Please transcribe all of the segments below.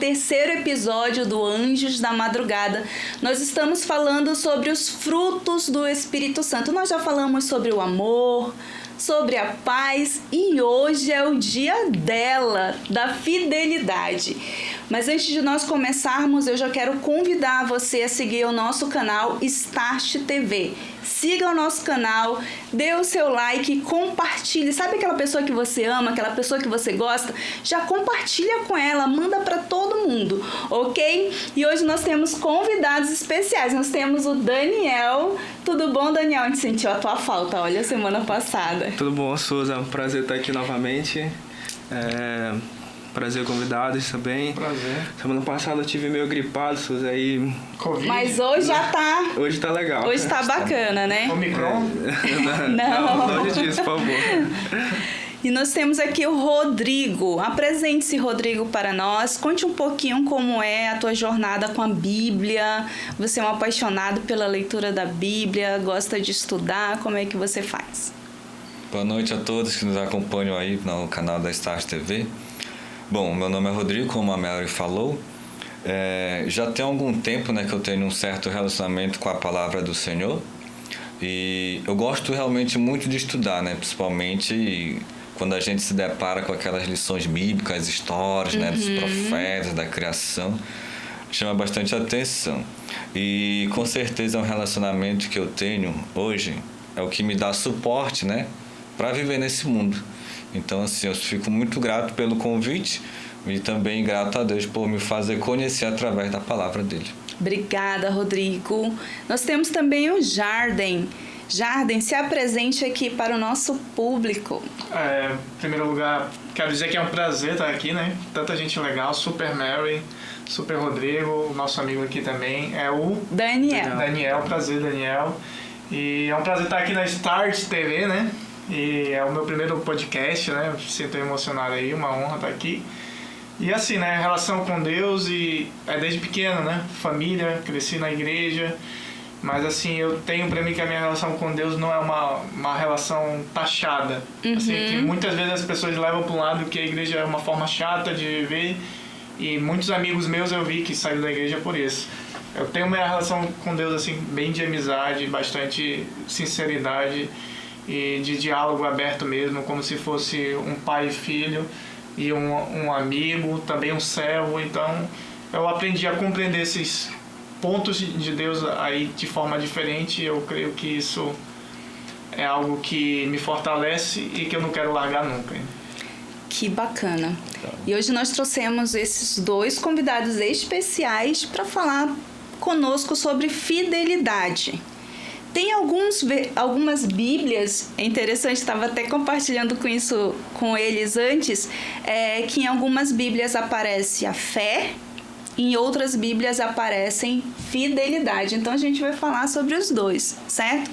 terceiro episódio do Anjos da Madrugada. Nós estamos falando sobre os frutos do Espírito Santo. Nós já falamos sobre o amor, sobre a paz e hoje é o dia dela, da fidelidade. Mas antes de nós começarmos, eu já quero convidar você a seguir o nosso canal Start TV. Siga o nosso canal, dê o seu like, compartilhe. Sabe aquela pessoa que você ama, aquela pessoa que você gosta? Já compartilha com ela, manda para todo mundo, ok? E hoje nós temos convidados especiais. Nós temos o Daniel. Tudo bom, Daniel? A gente sentiu a tua falta, olha, semana passada. Tudo bom, Suza? É um prazer estar aqui novamente. Prazer convidados também. Prazer. Semana passada eu tive meio gripado, Suza, aí... Covid. Mas hoje já tá... Hoje tá legal. Hoje tá bacana, né? Omicron? Não. Longe disso, por favor. E nós temos aqui o Rodrigo. Apresente-se, Rodrigo, para nós. Conte um pouquinho como é a tua jornada com a Bíblia. Você é um apaixonado pela leitura da Bíblia, gosta de estudar. Como é que você faz? Boa noite a todos que nos acompanham aí no canal da Start TV. Bom, meu nome é Rodrigo, como a Mary falou. Já tem algum tempo, né, que eu tenho um certo relacionamento com a palavra do Senhor. E eu gosto realmente muito de estudar, né, principalmente quando a gente se depara com aquelas lições bíblicas, histórias, né, dos profetas, da criação, chama bastante atenção. E com certeza é um relacionamento que eu tenho hoje, é o que me dá suporte, né, para viver nesse mundo. Então, assim, eu fico muito grato pelo convite e também grato a Deus por me fazer conhecer através da palavra dele. Obrigada, Rodrigo. Nós temos também o Jarden. Jarden, se apresente aqui para o nosso público. Em primeiro lugar, quero dizer que é um prazer estar aqui, né? Tanta gente legal, Super Mary, Super Rodrigo, nosso amigo aqui também, é o Daniel. Prazer, Daniel. E é um prazer estar aqui na Start TV, né? E é o meu primeiro podcast, né? Me sinto emocionado aí, uma honra estar aqui. E assim, né? Relação com Deus e desde pequeno, né? Família, cresci na igreja. Mas assim, eu tenho pra mim que a minha relação com Deus não é uma relação taxada. Assim, que muitas vezes as pessoas levam para um lado que a igreja é uma forma chata de viver. E muitos amigos meus eu vi que saíram da igreja por isso. Eu tenho uma relação com Deus assim, bem de amizade, bastante sinceridade e de diálogo aberto mesmo, como se fosse um pai e filho e um amigo, também um servo. Então eu aprendi a compreender esses pontos de Deus aí de forma diferente. Eu creio que isso é algo que me fortalece e que eu não quero largar nunca. Que bacana. E hoje nós trouxemos esses dois convidados especiais para falar conosco sobre fidelidade. Tem algumas bíblias, é interessante, estava até compartilhando com isso com eles antes, que em algumas bíblias aparece a fé, em outras bíblias aparecem fidelidade. Então a gente vai falar sobre os dois, certo?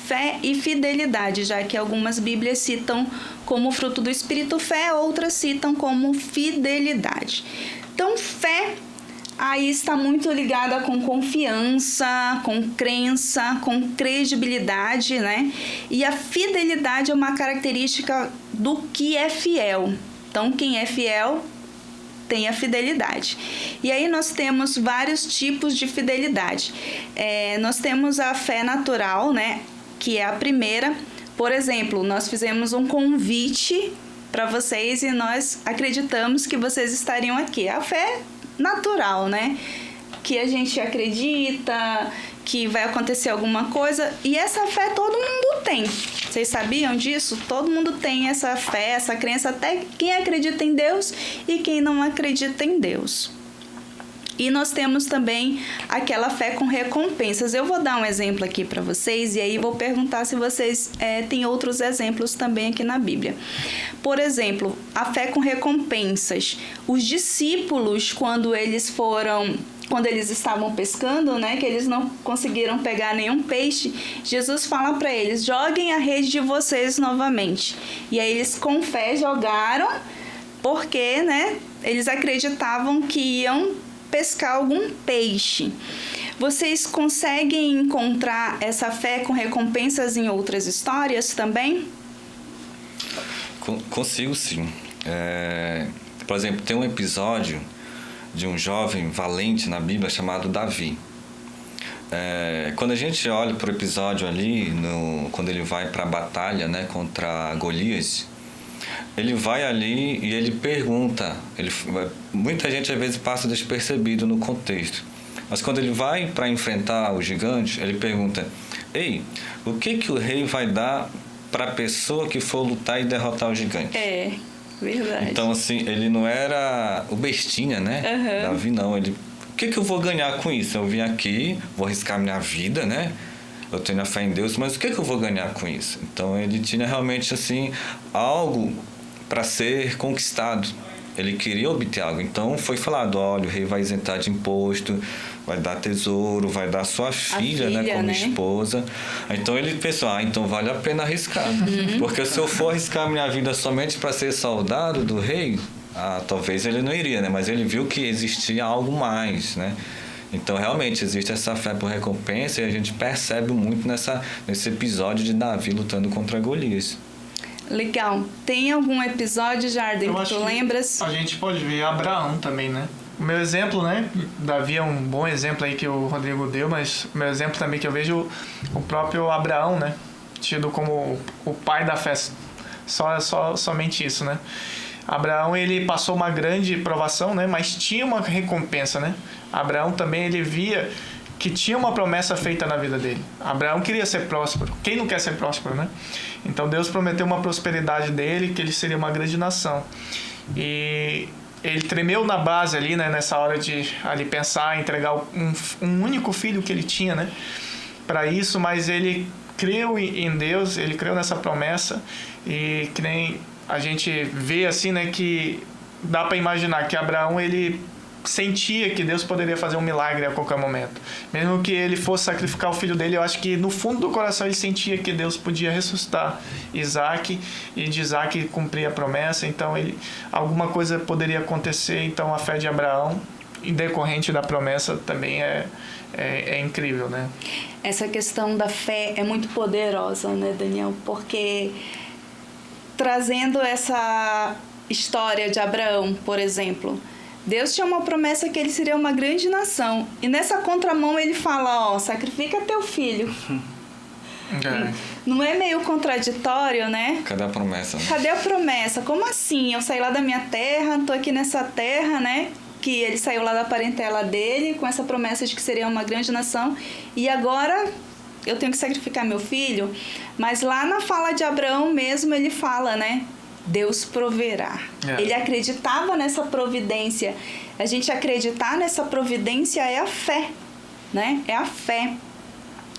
Fé e fidelidade, já que algumas bíblias citam como fruto do Espírito fé, outras citam como fidelidade. Então fé aí está muito ligada com confiança, com crença, com credibilidade, né? E a fidelidade é uma característica do que é fiel. Então, quem é fiel tem a fidelidade. E aí nós temos vários tipos de fidelidade. Nós temos a fé natural, né? Que é a primeira. Por exemplo, nós fizemos um convite para vocês e nós acreditamos que vocês estariam aqui. A fé natural, né? Que a gente acredita que vai acontecer alguma coisa e essa fé todo mundo tem. Vocês sabiam disso? Todo mundo tem essa fé, essa crença, até quem acredita em Deus e quem não acredita em Deus. E nós temos também aquela fé com recompensas. Eu vou dar um exemplo aqui para vocês e aí vou perguntar se vocês têm outros exemplos também aqui na Bíblia. Por exemplo, a fé com recompensas. Os discípulos, quando eles estavam pescando, né, que eles não conseguiram pegar nenhum peixe, Jesus fala para eles, joguem a rede de vocês novamente. E aí eles com fé jogaram, porque, né, eles acreditavam que iam pescar algum peixe. Vocês conseguem encontrar essa fé com recompensas em outras histórias também? Consigo sim. Por exemplo, tem um episódio de um jovem valente na Bíblia chamado Davi. Quando a gente olha para o episódio ali, quando ele vai para a batalha, né, contra Golias, ele vai ali e ele pergunta. Muita gente às vezes passa despercebido no contexto, mas quando ele vai para enfrentar o gigante, ele pergunta: ei, o que o rei vai dar para a pessoa que for lutar e derrotar o gigante? É, verdade. Então, assim, ele não era o bestinha, né? Uhum. Davi não, ele... O que eu vou ganhar com isso? Eu vim aqui, vou arriscar minha vida, né? Eu tenho a fé em Deus, mas o que eu vou ganhar com isso? Então, ele tinha realmente, assim, algo para ser conquistado. Ele queria obter algo. Então, foi falado: olha, o rei vai isentar de imposto, vai dar tesouro, vai dar sua filha, né, como esposa. Então, ele pensou: então vale a pena arriscar. Porque se eu for arriscar minha vida somente para ser soldado do rei, talvez ele não iria, né? Mas ele viu que existia algo mais, né? Então, realmente, existe essa fé por recompensa e a gente percebe muito nesse episódio de Davi lutando contra Golias. Legal. Tem algum episódio, Jardim, que tu lembras? A gente pode ver Abraão também, né? O meu exemplo, né? Davi é um bom exemplo aí que o Rodrigo deu, mas o meu exemplo também que eu vejo o próprio Abraão, né? Tido como o pai da fé. Somente isso, né? Abraão, ele passou uma grande provação, né? Mas tinha uma recompensa, né? Abraão também, ele via que tinha uma promessa feita na vida dele. Abraão queria ser próspero. Quem não quer ser próspero, né? Então Deus prometeu uma prosperidade dele, que ele seria uma grande nação. E ele tremeu na base ali, né? Nessa hora de ali pensar em entregar um único filho que ele tinha, né? Para isso, mas ele creu em Deus, ele creu nessa promessa. E que nem a gente vê assim, né? Que dá para imaginar que Abraão, ele sentia que Deus poderia fazer um milagre a qualquer momento. Mesmo que ele fosse sacrificar o filho dele, eu acho que no fundo do coração ele sentia que Deus podia ressuscitar Isaac, e de Isaac cumprir a promessa. Então alguma coisa poderia acontecer. Então a fé de Abraão, em decorrente da promessa, também é incrível, né? Essa questão da fé é muito poderosa, né, Daniel? Porque trazendo essa história de Abraão, por exemplo, Deus tinha uma promessa que ele seria uma grande nação. E nessa contramão ele fala: sacrifica teu filho. Não é meio contraditório, né? Cadê a promessa? Cadê a promessa? Como assim? Eu saí lá da minha terra, tô aqui nessa terra, né? Que ele saiu lá da parentela dele, com essa promessa de que seria uma grande nação. E agora eu tenho que sacrificar meu filho? Mas lá na fala de Abraão mesmo ele fala, né? Deus proverá. Ele acreditava nessa providência. A gente acreditar nessa providência é a fé, né? É a fé.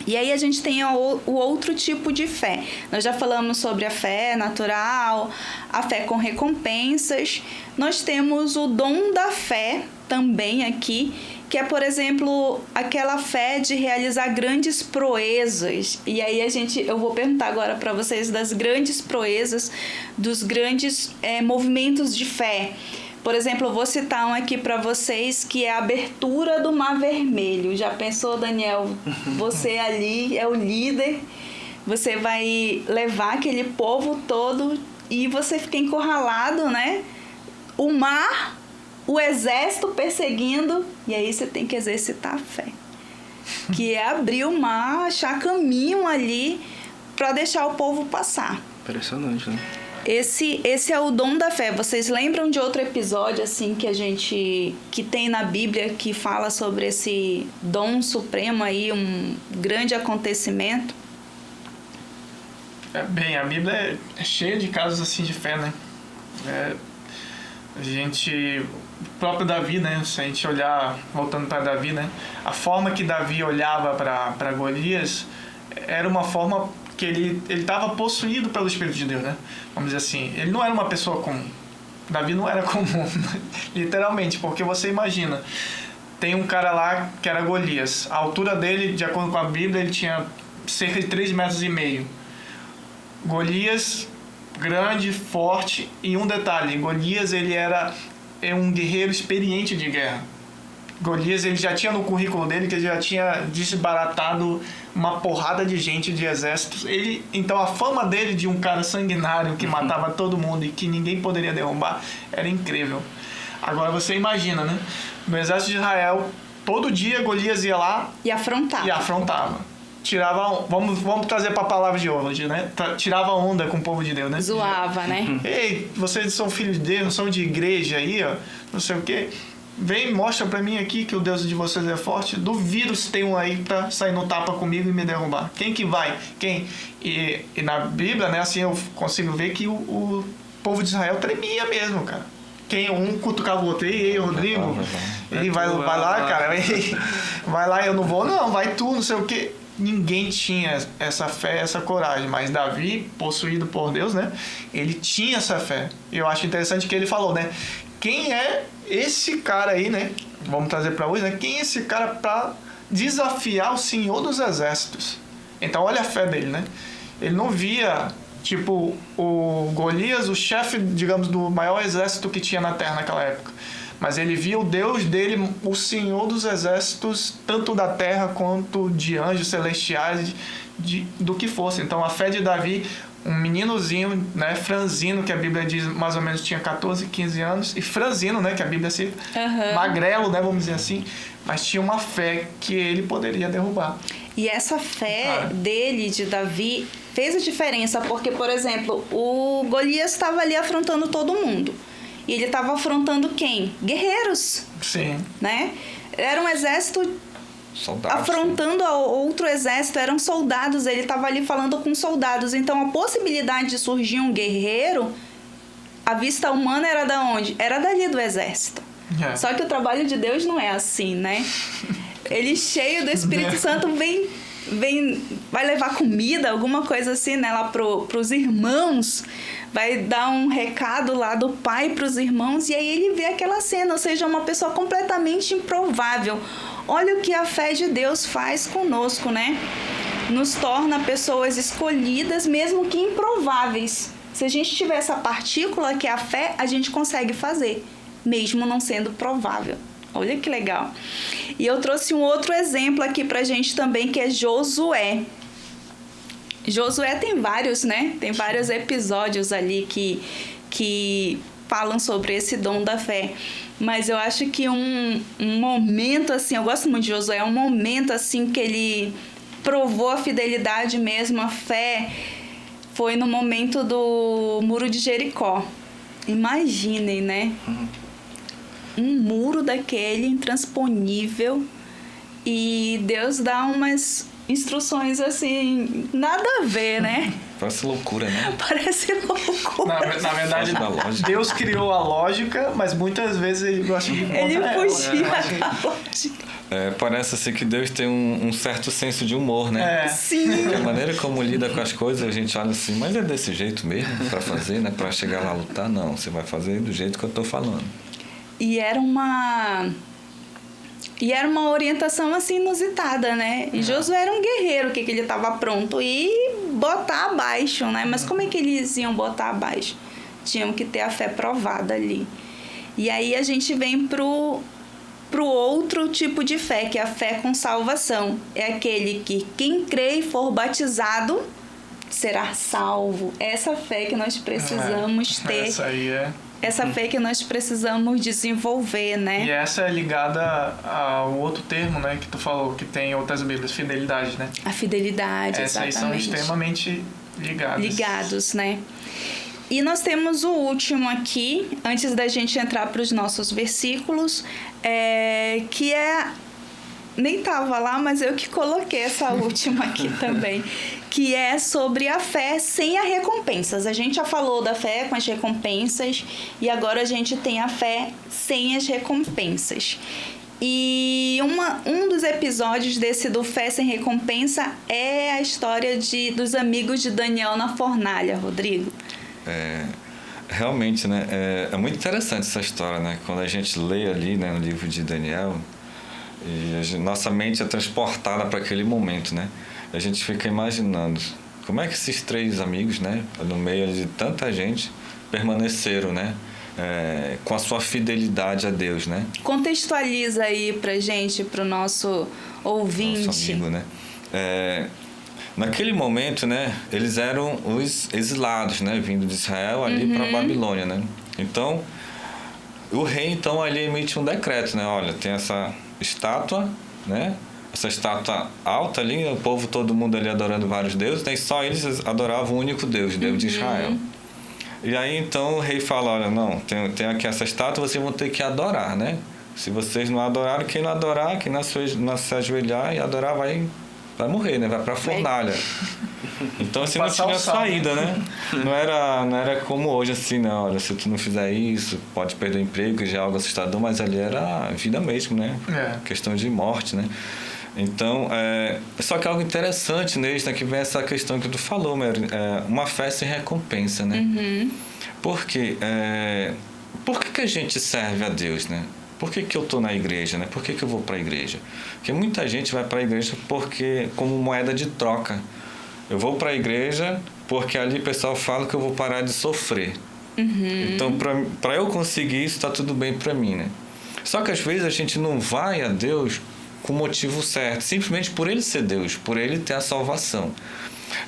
E aí a gente tem o outro tipo de fé. Nós já falamos sobre a fé natural, a fé com recompensas. Nós temos o dom da fé também aqui, que é, por exemplo, aquela fé de realizar grandes proezas. E aí eu vou perguntar agora para vocês das grandes proezas, dos grandes movimentos de fé. Por exemplo, eu vou citar um aqui para vocês, que é a abertura do Mar Vermelho. Já pensou, Daniel? Você ali é o líder, você vai levar aquele povo todo e você fica encurralado, né? O mar, o exército perseguindo, e aí você tem que exercitar a fé, que é abrir o mar, achar caminho ali para deixar o povo passar. Impressionante, né? Esse é o dom da fé. Vocês lembram de outro episódio assim que tem na Bíblia que fala sobre esse dom supremo aí, um grande acontecimento? Bem, a Bíblia é cheia de casos assim de fé, né? O próprio Davi, né? Se a gente olhar, voltando para Davi, né? A forma que Davi olhava para Golias era uma forma que ele estava possuído pelo Espírito de Deus, né? Vamos dizer assim, ele não era uma pessoa comum. Davi não era comum, literalmente, porque você imagina, tem um cara lá que era Golias. A altura dele, de acordo com a Bíblia, ele tinha cerca de 3,5 metros. Golias, grande, forte, e um detalhe, Golias ele era um guerreiro experiente de guerra. Golias, ele já tinha no currículo dele que ele já tinha desbaratado uma porrada de gente, de exércitos. Então a fama dele de um cara sanguinário que matava todo mundo e que ninguém poderia derrubar era incrível. Agora você imagina, né? no exército de Israel, todo dia Golias ia lá E afrontar. e afrontava. Tirava, vamos trazer para a palavra de hoje, né? Tirava onda com o povo de Deus, né? Zoava, né? Ei, vocês são filhos de Deus, não são de igreja aí, ó, não sei o quê. Vem, mostra pra mim aqui que o Deus de vocês é forte. Duvido se tem um aí pra sair no tapa comigo e me derrubar. Quem que vai? Quem? E na Bíblia, né, assim, eu consigo ver que o povo de Israel tremia mesmo, cara. Quem um cutucava o outro, ei, Rodrigo, ele vai lá, cara, vai lá, eu não vou, não, vai tu, não sei o quê. Ninguém tinha essa fé, essa coragem, mas Davi, possuído por Deus, né, ele tinha essa fé. E eu acho interessante que ele falou, né, quem é esse cara aí, né, vamos trazer para hoje, né, quem é esse cara para desafiar o Senhor dos Exércitos? Então olha a fé dele, né, ele não via, tipo, o Golias, o chefe, digamos, do maior exército que tinha na terra naquela época, mas ele via o Deus dele, o Senhor dos Exércitos, tanto da terra quanto de anjos celestiais, do que fosse. Então a fé de Davi, um meninozinho, né, franzino, que a Bíblia diz mais ou menos tinha 14, 15 anos, e franzino, né, que a Bíblia cita, magrelo, né, vamos dizer assim, mas tinha uma fé que ele poderia derrubar. E essa fé dele, de Davi, fez a diferença, porque, por exemplo, o Golias estava ali afrontando todo mundo. E ele estava afrontando quem? Guerreiros. Sim. Né? Era um exército Soldados, afrontando outro exército, eram soldados, ele estava ali falando com soldados. Então a possibilidade de surgir um guerreiro, a vista humana era da onde? Era dali do exército. É. Só que o trabalho de Deus não é assim, né? Ele cheio do Espírito Santo vai levar comida, alguma coisa assim, né, lá pros irmãos, vai dar um recado lá do pai pros irmãos, e aí ele vê aquela cena, ou seja, uma pessoa completamente improvável. Olha o que a fé de Deus faz conosco, né? Nos torna pessoas escolhidas, mesmo que improváveis. Se a gente tiver essa partícula que é a fé, a gente consegue fazer, mesmo não sendo provável. Olha que legal. E eu trouxe um outro exemplo aqui pra gente também, que é Josué. Josué tem vários, né? Tem vários episódios ali que falam sobre esse dom da fé. Mas eu acho que um momento, assim, eu gosto muito de Josué, é um momento, assim, que ele provou a fidelidade mesmo, a fé, foi no momento do Muro de Jericó. Imaginem, né? Um muro daquele intransponível e Deus dá umas instruções assim, nada a ver, né? Parece loucura, né? Parece loucura. Na verdade, Deus criou a lógica, mas muitas vezes ele gosta de ele fugia da lógica. Parece assim que Deus tem um certo senso de humor, né? Sim. Porque a maneira como lida com as coisas, a gente olha assim, mas é desse jeito mesmo pra fazer, né? Pra chegar lá a lutar? Não, você vai fazer do jeito que eu tô falando. E era uma orientação assim inusitada, né? E Josué era um guerreiro, que ele estava pronto e botar abaixo, né? Mas como é que eles iam botar abaixo? Tinham que ter a fé provada ali. E aí a gente vem pro outro tipo de fé, que é a fé com salvação. É aquele que quem crê e for batizado será salvo. Essa fé que nós precisamos ter. Essa aí é... Essa fé que nós precisamos desenvolver, né? E essa é ligada ao outro termo, né, que tu falou, que tem em outras bíblias, fidelidade, né? A fidelidade, essas exatamente. São extremamente ligadas. Ligados, né? E nós temos o último aqui, antes da gente entrar para os nossos versículos, que é... Nem estava lá, mas eu que coloquei essa última aqui também, que é sobre a fé sem as recompensas. A gente já falou da fé com as recompensas e agora a gente tem a fé sem as recompensas. E um dos episódios desse do Fé Sem Recompensa é a história dos amigos de Daniel na fornalha, Rodrigo. Realmente, né? É muito interessante essa história, né? Quando a gente lê ali, né, no livro de Daniel, e nossa mente é transportada para aquele momento, né? A gente fica imaginando como é que esses 3 amigos, né, no meio de tanta gente, permaneceram, né, com a sua fidelidade a Deus, né? Contextualiza aí pra gente, pro nosso ouvinte. Nosso amigo, né? Naquele momento, né, eles eram os exilados, né, vindo de Israel ali para a Babilônia, né? Então, O rei, então, ali emite um decreto, né? Olha, tem essa estátua, né? Essa estátua alta ali, o povo, todo mundo ali adorando vários deuses, né? E só eles adoravam o único Deus, o Deus de Israel. E aí, então, o rei fala, olha, não, tem aqui essa estátua, vocês vão ter que adorar, né? Se vocês não adorarem, quem não adorar, quem não se ajoelhar e adorar vai morrer, né? Vai pra fornalha. Então, assim, não tinha saída, né? Não era como hoje, assim, né? Olha, se tu não fizer isso, pode perder o emprego, que já é algo assustador, mas ali era vida mesmo, né? Questão de morte, né? Então, só que algo interessante nisso, né? Que vem essa questão que tu falou, Mary, uma fé sem recompensa, né? Por quê? Por que a gente serve a Deus, né? Por que eu estou na igreja, né? Por que eu vou para a igreja? Porque muita gente vai para a igreja como moeda de troca. Eu vou para a igreja porque ali o pessoal fala que eu vou parar de sofrer. Então, para eu conseguir isso, está tudo bem para mim, né? Só que às vezes a gente não vai a Deus com o motivo certo, simplesmente por Ele ser Deus, por Ele ter a salvação.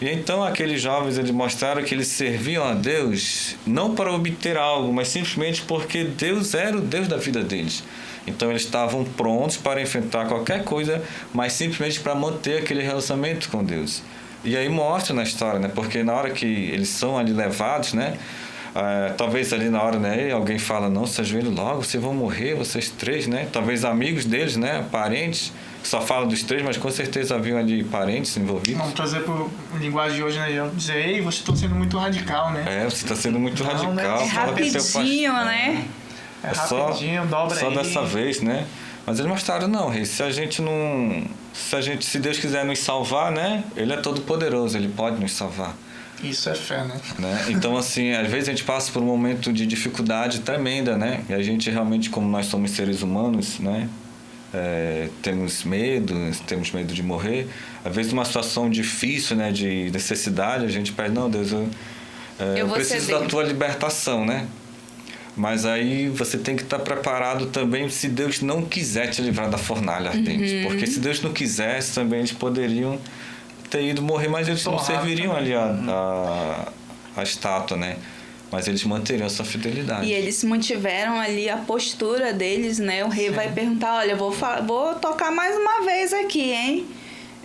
E então aqueles jovens, eles mostraram que eles serviam a Deus não para obter algo, mas simplesmente porque Deus era o Deus da vida deles. Então eles estavam prontos para enfrentar qualquer coisa, mas simplesmente para manter aquele relacionamento com Deus. E aí mostra na história, né? Porque na hora que eles são ali levados, né? Talvez ali na hora, né? Alguém fala, não, se ajoelhem logo, vocês vão morrer, vocês três, né? Talvez amigos deles, né? Parentes, só fala dos três, mas com certeza haviam ali parentes envolvidos. Vamos trazer para a linguagem de hoje, né? Dizer, ei, vocês estão sendo muito radical, né? Você está sendo muito radical. Né? É rapidinho, né? É rapidinho, dobra só aí. Só dessa vez, né? Mas eles mostraram, não, rei, se Deus quiser nos salvar, né? Ele é todo poderoso, Ele pode nos salvar. Isso é fé, né? Então, assim, às vezes a gente passa por um momento de dificuldade tremenda, né? E a gente realmente, como nós somos seres humanos, né? Temos medo de morrer. Às vezes, uma situação difícil, né? De necessidade, a gente pede, não, Deus, eu preciso da tua libertação, né? Mas aí você tem que estar preparado também se Deus não quiser te livrar da fornalha ardente. Porque se Deus não quisesse, também eles poderiam ter ido morrer, mas eles não serviriam ali a estátua, né? Mas eles manteriam a sua fidelidade. E eles mantiveram ali a postura deles, né? O rei vai perguntar, olha, vou tocar mais uma vez aqui, hein?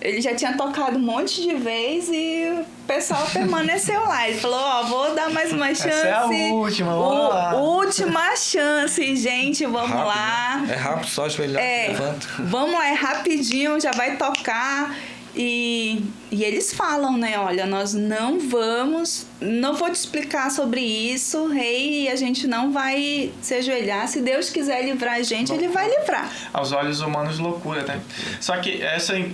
Ele já tinha tocado um monte de vez e o pessoal permaneceu lá. Ele falou, vou dar mais uma chance. Essa é a última, vamos lá. Última chance, gente, vamos rápido, lá. Né? É rápido, só ajoelhar, levanta. Vamos lá, é rapidinho, já vai tocar. E eles falam, né? Olha, nós não vou te explicar sobre isso, rei, e a gente não vai se ajoelhar. Se Deus quiser livrar a gente, Ele vai livrar. Aos olhos humanos, loucura, né? Só que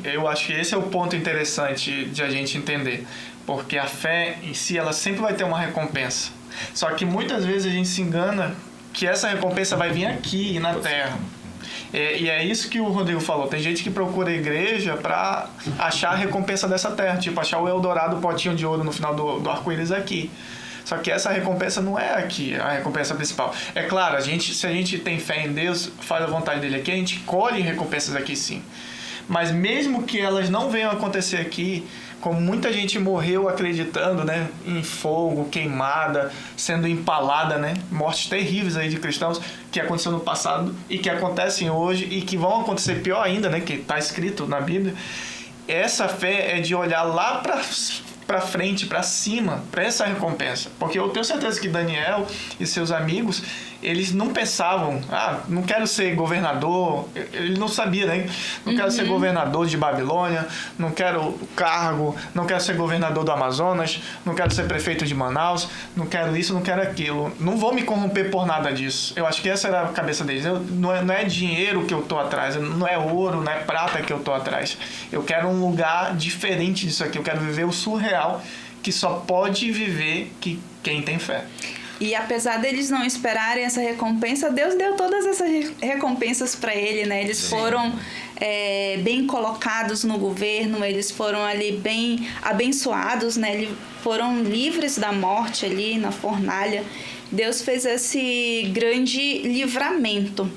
eu acho que esse é o ponto interessante de a gente entender. Porque a fé em si, ela sempre vai ter uma recompensa. Só que muitas vezes a gente se engana que essa recompensa vai vir aqui na terra. E é isso que o Rodrigo falou. Tem gente que procura a igreja para achar a recompensa dessa terra. Tipo, achar o Eldorado, o potinho de ouro no final do arco-íris aqui. Só que essa recompensa não é aqui, a recompensa principal. É claro, se a gente tem fé em Deus, faz a vontade dele aqui, a gente colhe recompensas aqui sim. Mas mesmo que elas não venham acontecer aqui, como muita gente morreu acreditando, né, em fogo, queimada, sendo empalada, né, mortes terríveis aí de cristãos que aconteceu no passado e que acontecem hoje e que vão acontecer pior ainda, né, que está escrito na Bíblia. Essa fé é de olhar lá para frente, para cima, para essa recompensa. Porque eu tenho certeza que Daniel e seus amigos, eles não pensavam, não quero ser governador, ele não sabia, né? Não quero ser governador de Babilônia, não quero cargo, não quero ser governador do Amazonas, não quero ser prefeito de Manaus, não quero isso, não quero aquilo. Não vou me corromper por nada disso. Eu acho que essa era a cabeça deles. Não é dinheiro que eu tô atrás, não é ouro, não é prata que eu tô atrás. Eu quero um lugar diferente disso aqui, eu quero viver o surreal que só pode viver quem tem fé. E apesar deles não esperarem essa recompensa, Deus deu todas essas recompensas para ele, né? Eles foram bem colocados no governo, eles foram ali bem abençoados, né? Eles foram livres da morte ali na fornalha. Deus fez esse grande livramento.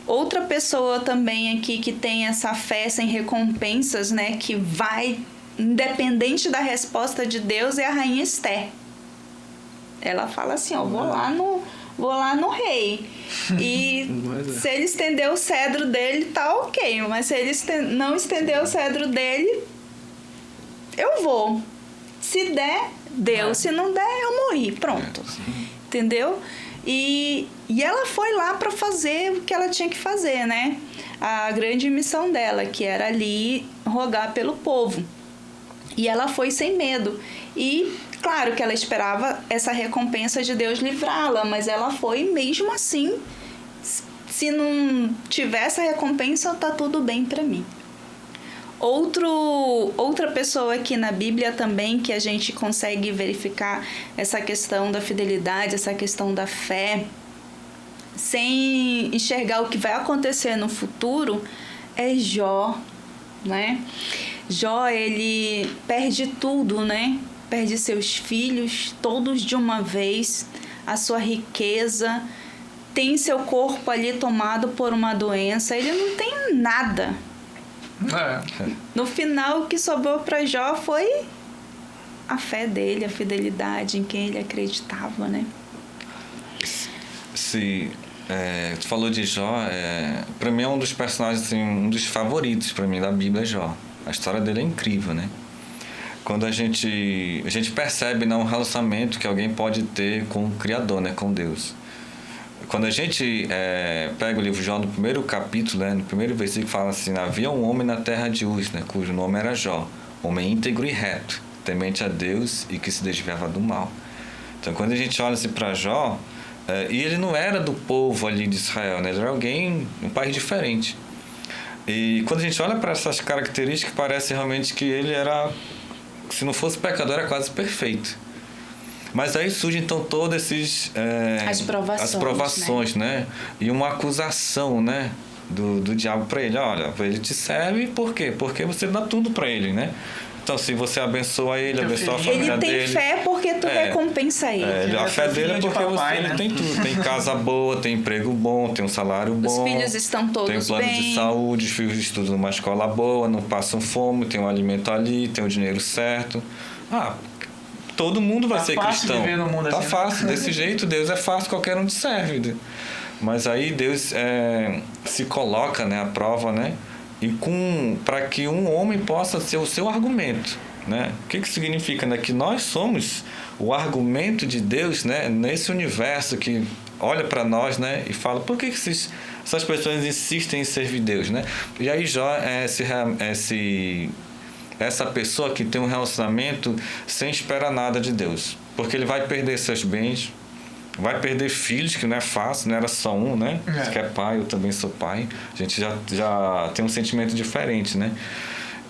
Outra pessoa também aqui que tem essa fé sem recompensas, né? Que vai, independente da resposta de Deus, é a rainha Esther. Ela fala assim, vou lá vou lá no rei. E Mas é. se ele estender o cedro dele, tá ok. Mas se ele não estender o cedro dele, eu vou. Se der, deu. Se não der, eu morri. Pronto. Entendeu? E ela foi lá para fazer o que ela tinha que fazer, né? A grande missão dela, que era ali rogar pelo povo. E ela foi sem medo. E claro que ela esperava essa recompensa de Deus livrá-la, mas ela foi mesmo assim. Se não tiver essa recompensa, tá tudo bem para mim. Outra pessoa aqui na Bíblia também que a gente consegue verificar essa questão da fidelidade, essa questão da fé, sem enxergar o que vai acontecer no futuro, é Jó, né? Jó, ele perde tudo, né? Perde seus filhos, todos de uma vez, a sua riqueza, tem seu corpo ali tomado por uma doença, ele não tem nada. No final, o que sobrou para Jó foi a fé dele, a fidelidade em quem ele acreditava, né? Tu falou de Jó, para mim é um dos personagens, assim, um dos favoritos para mim da Bíblia é Jó. A história dele é incrível, né? Quando a gente percebe, né, um relacionamento que alguém pode ter com o Criador, né, com Deus. Quando a gente pega o livro de Jó, no primeiro capítulo, né, no primeiro versículo, fala assim: havia um homem na terra de Uz, né, cujo nome era Jó, homem íntegro e reto, temente a Deus e que se desviava do mal. Então, quando a gente olha assim para Jó, e ele não era do povo ali de Israel, né, ele era alguém, um país diferente. E quando a gente olha para essas características, parece realmente que ele era, se não fosse pecador, era quase perfeito. Mas aí surge então todos esses as provações, né? E uma acusação, né, do diabo para ele. Olha, ele te serve por quê? Porque você dá tudo para ele, né? Então, se você abençoa ele, abençoa a família dele... Ele tem fé porque tu recompensa ele. A fé dele é porque ele tem tudo. Tem casa boa, tem emprego bom, tem um salário bom. Os filhos estão todos bem. Tem um plano de saúde, os filhos estudam numa escola boa, não passam fome, tem um alimento ali, tem o dinheiro certo. Todo mundo vai ser cristão. Viver no mundo tá assim, fácil, né? desse jeito, Deus é fácil, qualquer um te serve. Mas aí Deus se coloca, né, à prova, né? E para que um homem possa ser o seu argumento, né? O que significa, né? Que nós somos o argumento de Deus, né? Nesse universo que olha para nós, né? E fala, por que essas pessoas insistem em servir Deus, né? E aí Jó essa pessoa que tem um relacionamento sem esperar nada de Deus, porque ele vai perder seus bens, vai perder filhos, que não é fácil, não era só um, né? Você que é pai, eu também sou pai. A gente já tem um sentimento diferente, né?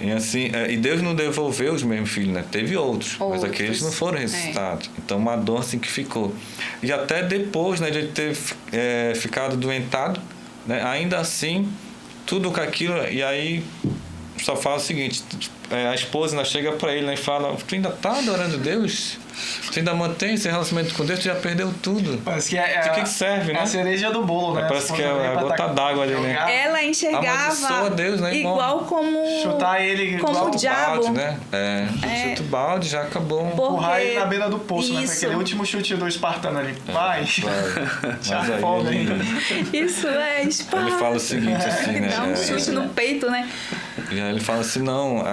E assim, e Deus não devolveu os mesmos filhos, né? Teve outros, mas aqueles não foram ressuscitados. Então, uma dor assim que ficou. E até depois, né, de ele ter ficado doentado, né? Ainda assim, tudo com aquilo, e aí só fala o seguinte: a esposa ainda chega para ele, né, e fala: tu ainda tá adorando Deus? Você ainda mantém esse relacionamento com Deus? Tu já perdeu tudo. Parece que de que serve, né? É a cereja do bolo, né? Parece que é a gota d'água ali, né? Ela enxergava Deus, né, igual como chutar ele como igual o diabo, balde, né? Chuta o balde, já acabou. Empurrar ele na beira do poço, né? Foi aquele último chute do espartano ali. Vai! Mas aí Isso é esparta. ele fala o seguinte, assim, né? Dá um chute no peito, né? E aí ele fala assim: não,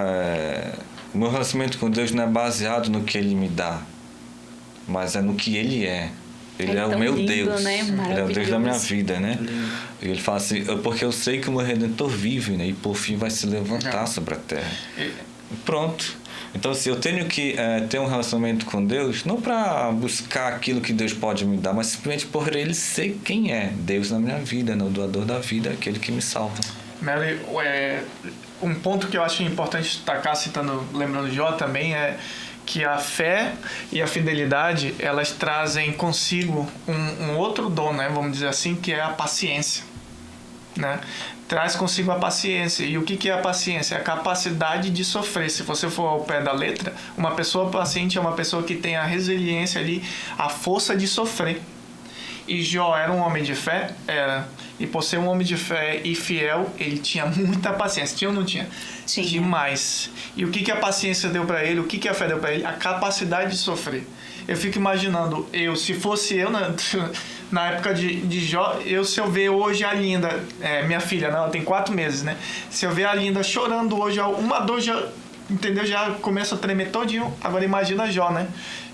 o meu relacionamento com Deus não é baseado no que Ele me dá, mas é no que Ele é. Ele é o meu lindo, Deus, né? Ele é o Deus da minha vida, né? E ele fala assim: porque eu sei que o meu Redentor vive, né? E por fim vai se levantar sobre a terra. E pronto. Então, assim, eu tenho que ter um relacionamento com Deus, não para buscar aquilo que Deus pode me dar, mas simplesmente por Ele ser quem é Deus na minha vida, né? O doador da vida, aquele que me salva. Mary, um ponto que eu acho importante destacar, lembrando de Jó também, é que a fé e a fidelidade, elas trazem consigo um outro dom, né? Vamos dizer assim, que é a paciência, né? Traz consigo a paciência. E o que é a paciência? É a capacidade de sofrer. Se você for ao pé da letra, uma pessoa paciente é uma pessoa que tem a resiliência ali, a força de sofrer. E Jó era um homem de fé? Era. E por ser um homem de fé e fiel, ele tinha muita paciência. Tinha ou não tinha? Tinha. Demais. E o que a paciência deu para ele? O que a fé deu para ele? A capacidade de sofrer. Eu fico imaginando, se fosse eu na época de Jó, se eu ver hoje a Linda, minha filha, ela tem 4 meses, né? Se eu ver a Linda chorando hoje, uma dor já, entendeu? Já começa a tremer todinho. Agora imagina Jó, né?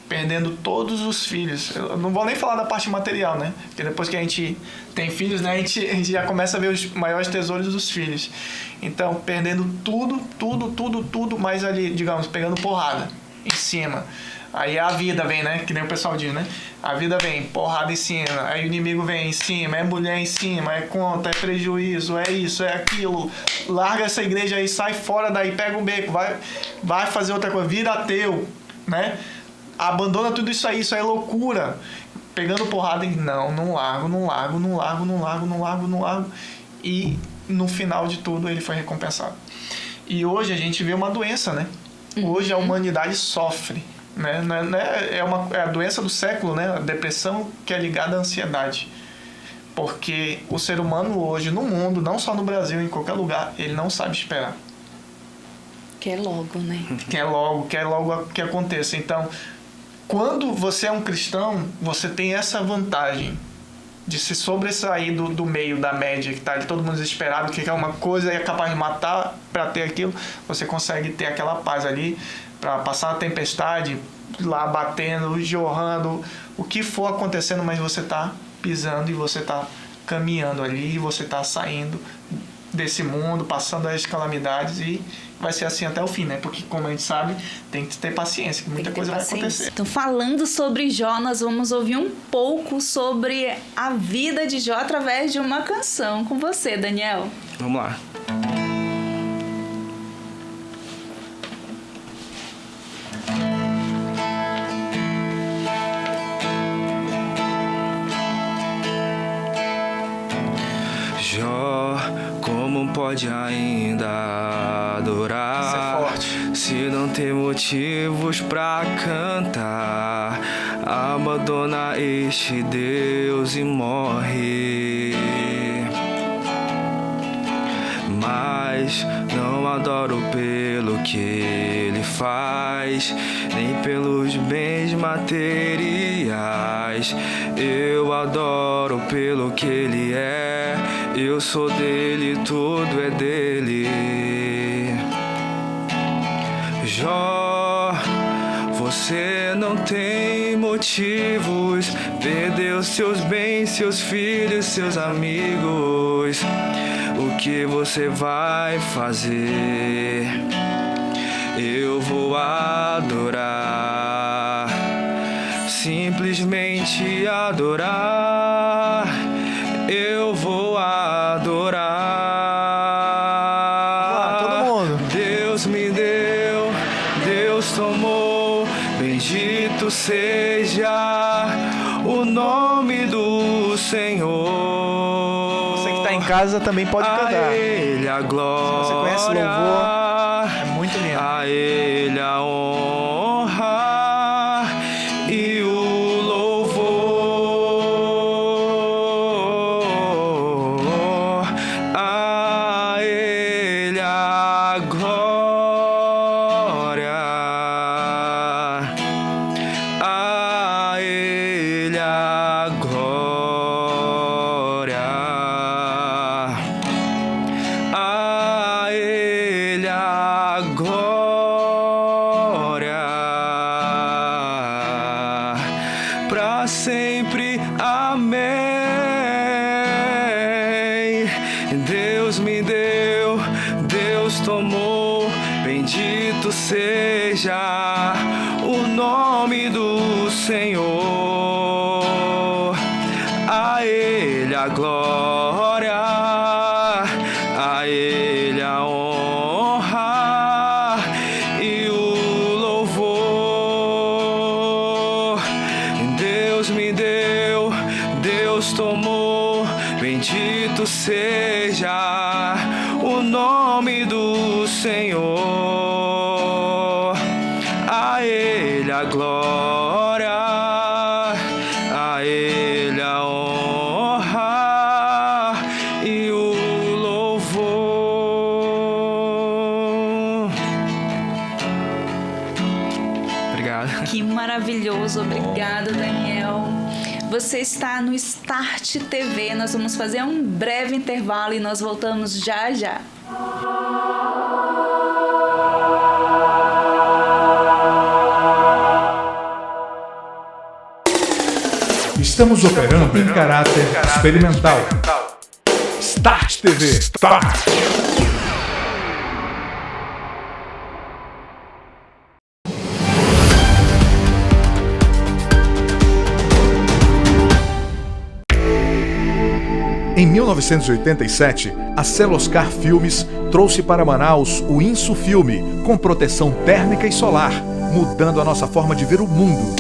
Perdendo todos os filhos. Eu não vou nem falar da parte material, né? Porque depois que a gente tem filhos, né? A gente já começa a ver os maiores tesouros dos filhos. Então, perdendo tudo, mas ali, digamos, pegando porrada em cima. Aí a vida vem, né? Que nem o pessoal diz, né? A vida vem, porrada em cima. Aí o inimigo vem em cima, é mulher em cima, é conta, é prejuízo, é isso, é aquilo. Larga essa igreja aí, sai fora daí, pega um beco, vai fazer outra coisa, vira ateu, né? Abandona tudo isso aí é loucura. Pegando porrada e não largo. E no final de tudo ele foi recompensado. E hoje a gente vê uma doença, né? Hoje a humanidade sofre, né? É a doença do século, né? A depressão que é ligada à ansiedade. Porque o ser humano hoje no mundo, não só no Brasil, em qualquer lugar, ele não sabe esperar. Quer logo, né? Quer logo que aconteça. Então, quando você é um cristão, você tem essa vantagem de se sobressair do meio, da média, que tá ali todo mundo desesperado, que quer uma coisa e é capaz de matar para ter aquilo. Você consegue ter aquela paz ali para passar a tempestade, lá batendo, jorrando, o que for acontecendo, mas você tá pisando e você tá caminhando ali, e você tá saindo desse mundo, passando as calamidades, e vai ser assim até o fim, né? Porque, como a gente sabe, tem que ter paciência, que muita coisa vai acontecer. Então, falando sobre Jó, nós vamos ouvir um pouco sobre a vida de Jó através de uma canção com você, Daniel. Vamos lá. Jó, como pode ainda adorar? Isso é forte. Se não tem motivos pra cantar, abandona este Deus e morre. Mas não adoro pelo que ele faz, nem pelos bens materiais. Eu adoro pelo que ele é. Eu sou dele, tudo é dele. Jó, você não tem motivos. Perdeu seus bens, seus filhos, seus amigos. O que você vai fazer? Eu vou adorar, simplesmente adorar. Eu vou adorar. Todo mundo. Deus me deu, Deus tomou. Bendito seja o nome do Senhor. Você que tá em casa também pode cantar. A Ele a glória. Se você conhece louvor, é muito lindo. A Ele a honra e o louvor. A Ele a glória. A Ele a glória. A Ele a glória, pra sempre, amém. Deus me deu, Deus tomou, bendito seja o nome do Senhor. A Ele a glória, a Ele a honra e o louvor. Deus me deu, Deus tomou, bendito seja o nome do Senhor. A Ele a glória, a Ele a honra e o louvor. Obrigado. Que maravilhoso, obrigada, Daniel. Você está no Start TV. Nós vamos fazer um breve intervalo e nós voltamos já já. Estamos operando em caráter experimental. Start TV. Start! Em 1987, a Celoscar Filmes trouxe para Manaus o Insufilme, com proteção térmica e solar, mudando a nossa forma de ver o mundo.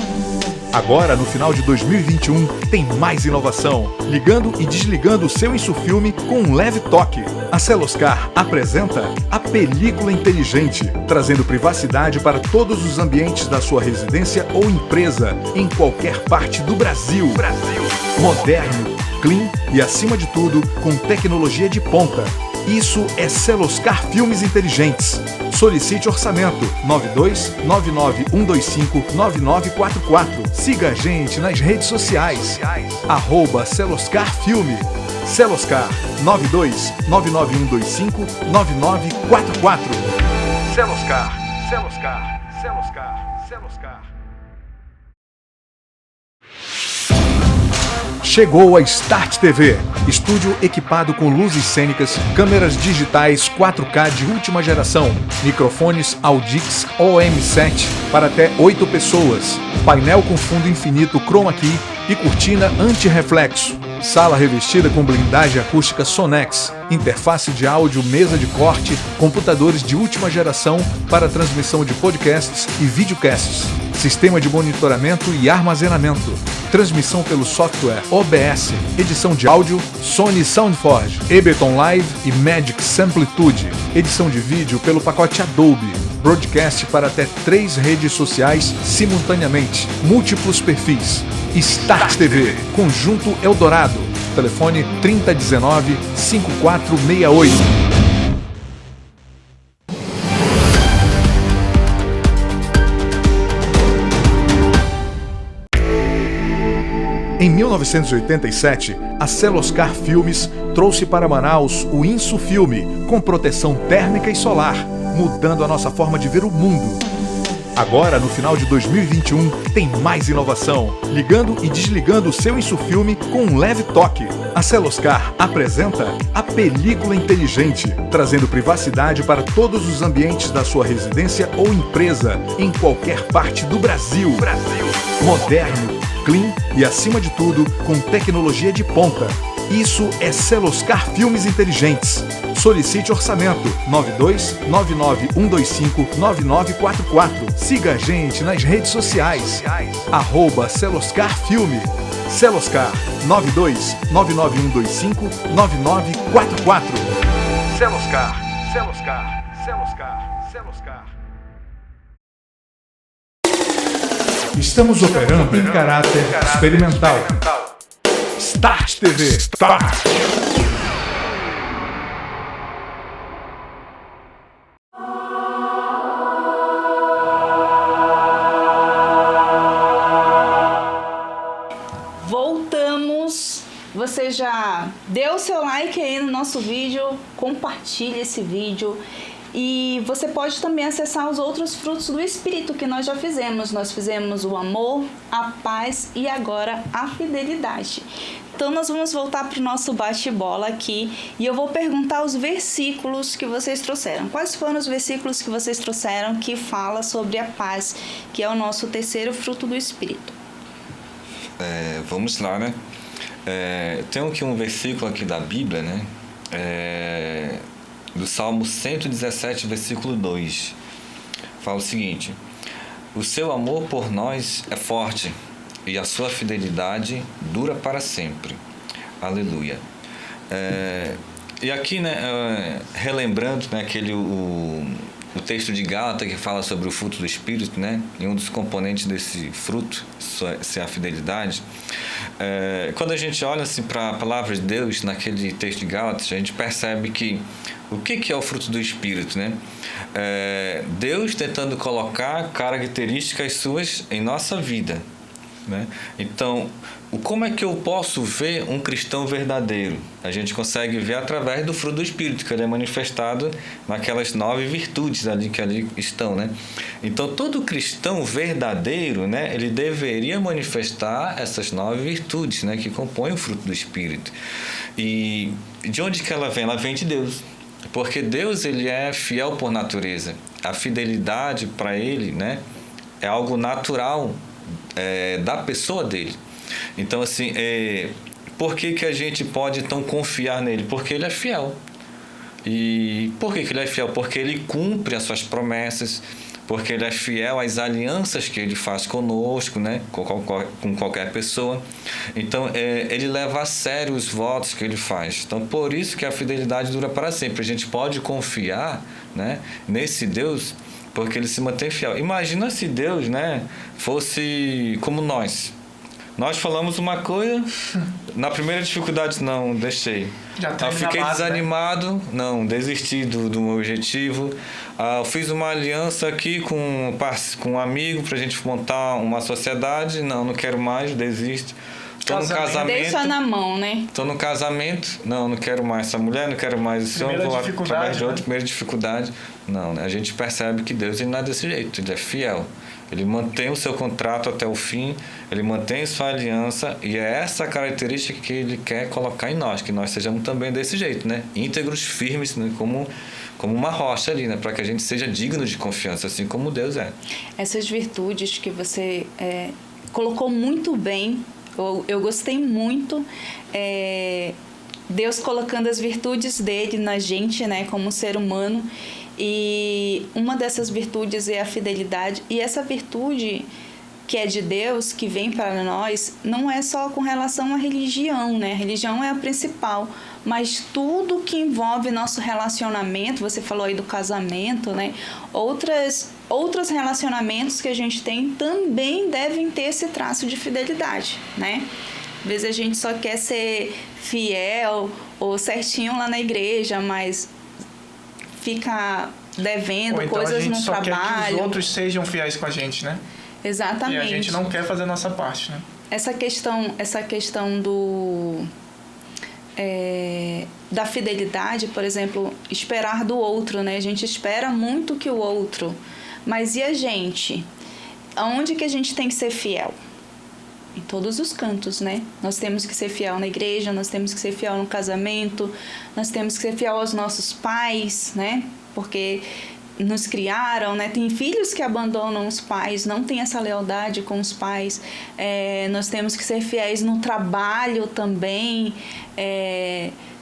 Agora, no final de 2021, tem mais inovação, ligando e desligando o seu Insufilme com um leve toque. A Celoscar apresenta a película inteligente, trazendo privacidade para todos os ambientes da sua residência ou empresa, em qualquer parte do Brasil. Moderno, clean e, acima de tudo, com tecnologia de ponta. Isso é Celoscar Filmes Inteligentes. Solicite orçamento 9299-125-9944. Siga a gente nas redes sociais. @CeloscarFilme. Celoscar 9299-125-9944. Celoscar, Celoscar, Celoscar, Celoscar. Chegou a Start TV, estúdio equipado com luzes cênicas, câmeras digitais 4K de última geração, microfones Audix OM7 para até 8 pessoas, painel com fundo infinito Chroma Key e cortina anti-reflexo, sala revestida com blindagem acústica Sonex, interface de áudio, mesa de corte, computadores de última geração para transmissão de podcasts e videocasts, sistema de monitoramento e armazenamento, transmissão pelo software OBS, edição de áudio Sony Soundforge, Ableton Live e Magic Samplitude, edição de vídeo pelo pacote Adobe, broadcast para até 3 redes sociais simultaneamente, múltiplos perfis. Start TV, Conjunto Eldorado, telefone 3019-5468. Em 1987, a Celoscar Filmes trouxe para Manaus o Insufilme, com proteção térmica e solar, mudando a nossa forma de ver o mundo. Agora, no final de 2021, tem mais inovação, ligando e desligando o seu Insufilme com um leve toque. A Celoscar apresenta a película inteligente, trazendo privacidade para todos os ambientes da sua residência ou empresa, em qualquer parte do Brasil. Moderno, clean e, acima de tudo, com tecnologia de ponta. Isso é Celoscar Filmes Inteligentes. Solicite orçamento 9299-125-9944. Siga a gente nas redes sociais. @CeloscarFilme. Celoscar 9299-125-9944. Celoscar, Celoscar, Celoscar, Celoscar. Estamos operando em caráter experimental. Start TV. Start! Voltamos. Você já deu o seu like aí no nosso vídeo, compartilhe esse vídeo. E você pode também acessar os outros frutos do Espírito que nós já fizemos. Nós fizemos o amor, a paz e agora a fidelidade. Então nós vamos voltar para o nosso bate-bola aqui e eu vou perguntar os versículos que vocês trouxeram. Quais foram os versículos que vocês trouxeram que fala sobre a paz, que é o nosso terceiro fruto do Espírito? Vamos lá, né? Tem aqui um versículo aqui da Bíblia, né? Do Salmo 117, versículo 2. Fala o seguinte: o seu amor por nós é forte e a sua fidelidade dura para sempre. Aleluia. E aqui, né, relembrando, né, o texto de Gálatas que fala sobre o fruto do Espírito, né, e um dos componentes desse fruto é a fidelidade. Quando a gente olha assim, para a palavra de Deus naquele texto de Gálatas, a gente percebe que o que é o fruto do Espírito, né? Deus tentando colocar características suas em nossa vida, né? Então, como é que eu posso ver um cristão verdadeiro? A gente consegue ver através do fruto do Espírito, que ele é manifestado naquelas 9 virtudes ali que ali estão, né? Então, todo cristão verdadeiro, né, ele deveria manifestar essas 9 virtudes, né, que compõem o fruto do Espírito. E de onde que ela vem? Ela vem de Deus. Porque Deus, ele é fiel por natureza. A fidelidade para ele, né, é algo natural da pessoa dele. Então, assim, por que a gente pode então confiar nele? Porque ele é fiel. E por que ele é fiel? Porque ele cumpre as suas promessas, porque ele é fiel às alianças que ele faz conosco, né? Com qualquer pessoa. Então, ele leva a sério os votos que ele faz. Então, por isso que a fidelidade dura para sempre. A gente pode confiar, né, nesse Deus, porque ele se mantém fiel. Imagina se Deus, né, fosse como nós. Nós falamos uma coisa, na primeira dificuldade, não, deixei. Eu fiquei desanimado, né? Não, desisti do meu objetivo. Eu fiz uma aliança aqui com um amigo para a gente montar uma sociedade. Não quero mais, desisto. Estou no casamento. Deixa na mão, né? Estou no casamento. Não quero mais essa mulher, não quero mais esse homem. Vou através de outra, primeira dificuldade. Não, né? A gente percebe que Deus ele não é desse jeito, ele é fiel. Ele mantém o seu contrato até o fim, ele mantém sua aliança, e é essa característica que ele quer colocar em nós, que nós sejamos também desse jeito, né? Íntegros, firmes, né? Como uma rocha ali, né? Para que a gente seja digno de confiança, assim como Deus é. Essas virtudes que você colocou muito bem, eu gostei muito, Deus colocando as virtudes dele na gente, né? Como ser humano. E uma dessas virtudes é a fidelidade. E essa virtude que é de Deus, que vem para nós, não é só com relação à religião, né? A religião é a principal, mas tudo que envolve nosso relacionamento, você falou aí do casamento, né? Outros relacionamentos que a gente tem também devem ter esse traço de fidelidade, né? Às vezes a gente só quer ser fiel ou certinho lá na igreja, mas fica devendo então coisas no trabalho. Quer que os outros sejam fiéis com a gente, né? Exatamente. E a gente não quer fazer a nossa parte, né? Essa questão da fidelidade, por exemplo, esperar do outro, né? A gente espera muito que o outro, mas e a gente? Aonde que a gente tem que ser fiel? Em todos os cantos, né? Nós temos que ser fiel na igreja, nós temos que ser fiel no casamento, nós temos que ser fiel aos nossos pais, né? Porque nos criaram, né? Tem filhos que abandonam os pais, não tem essa lealdade com os pais. Nós temos que ser fiéis no trabalho também.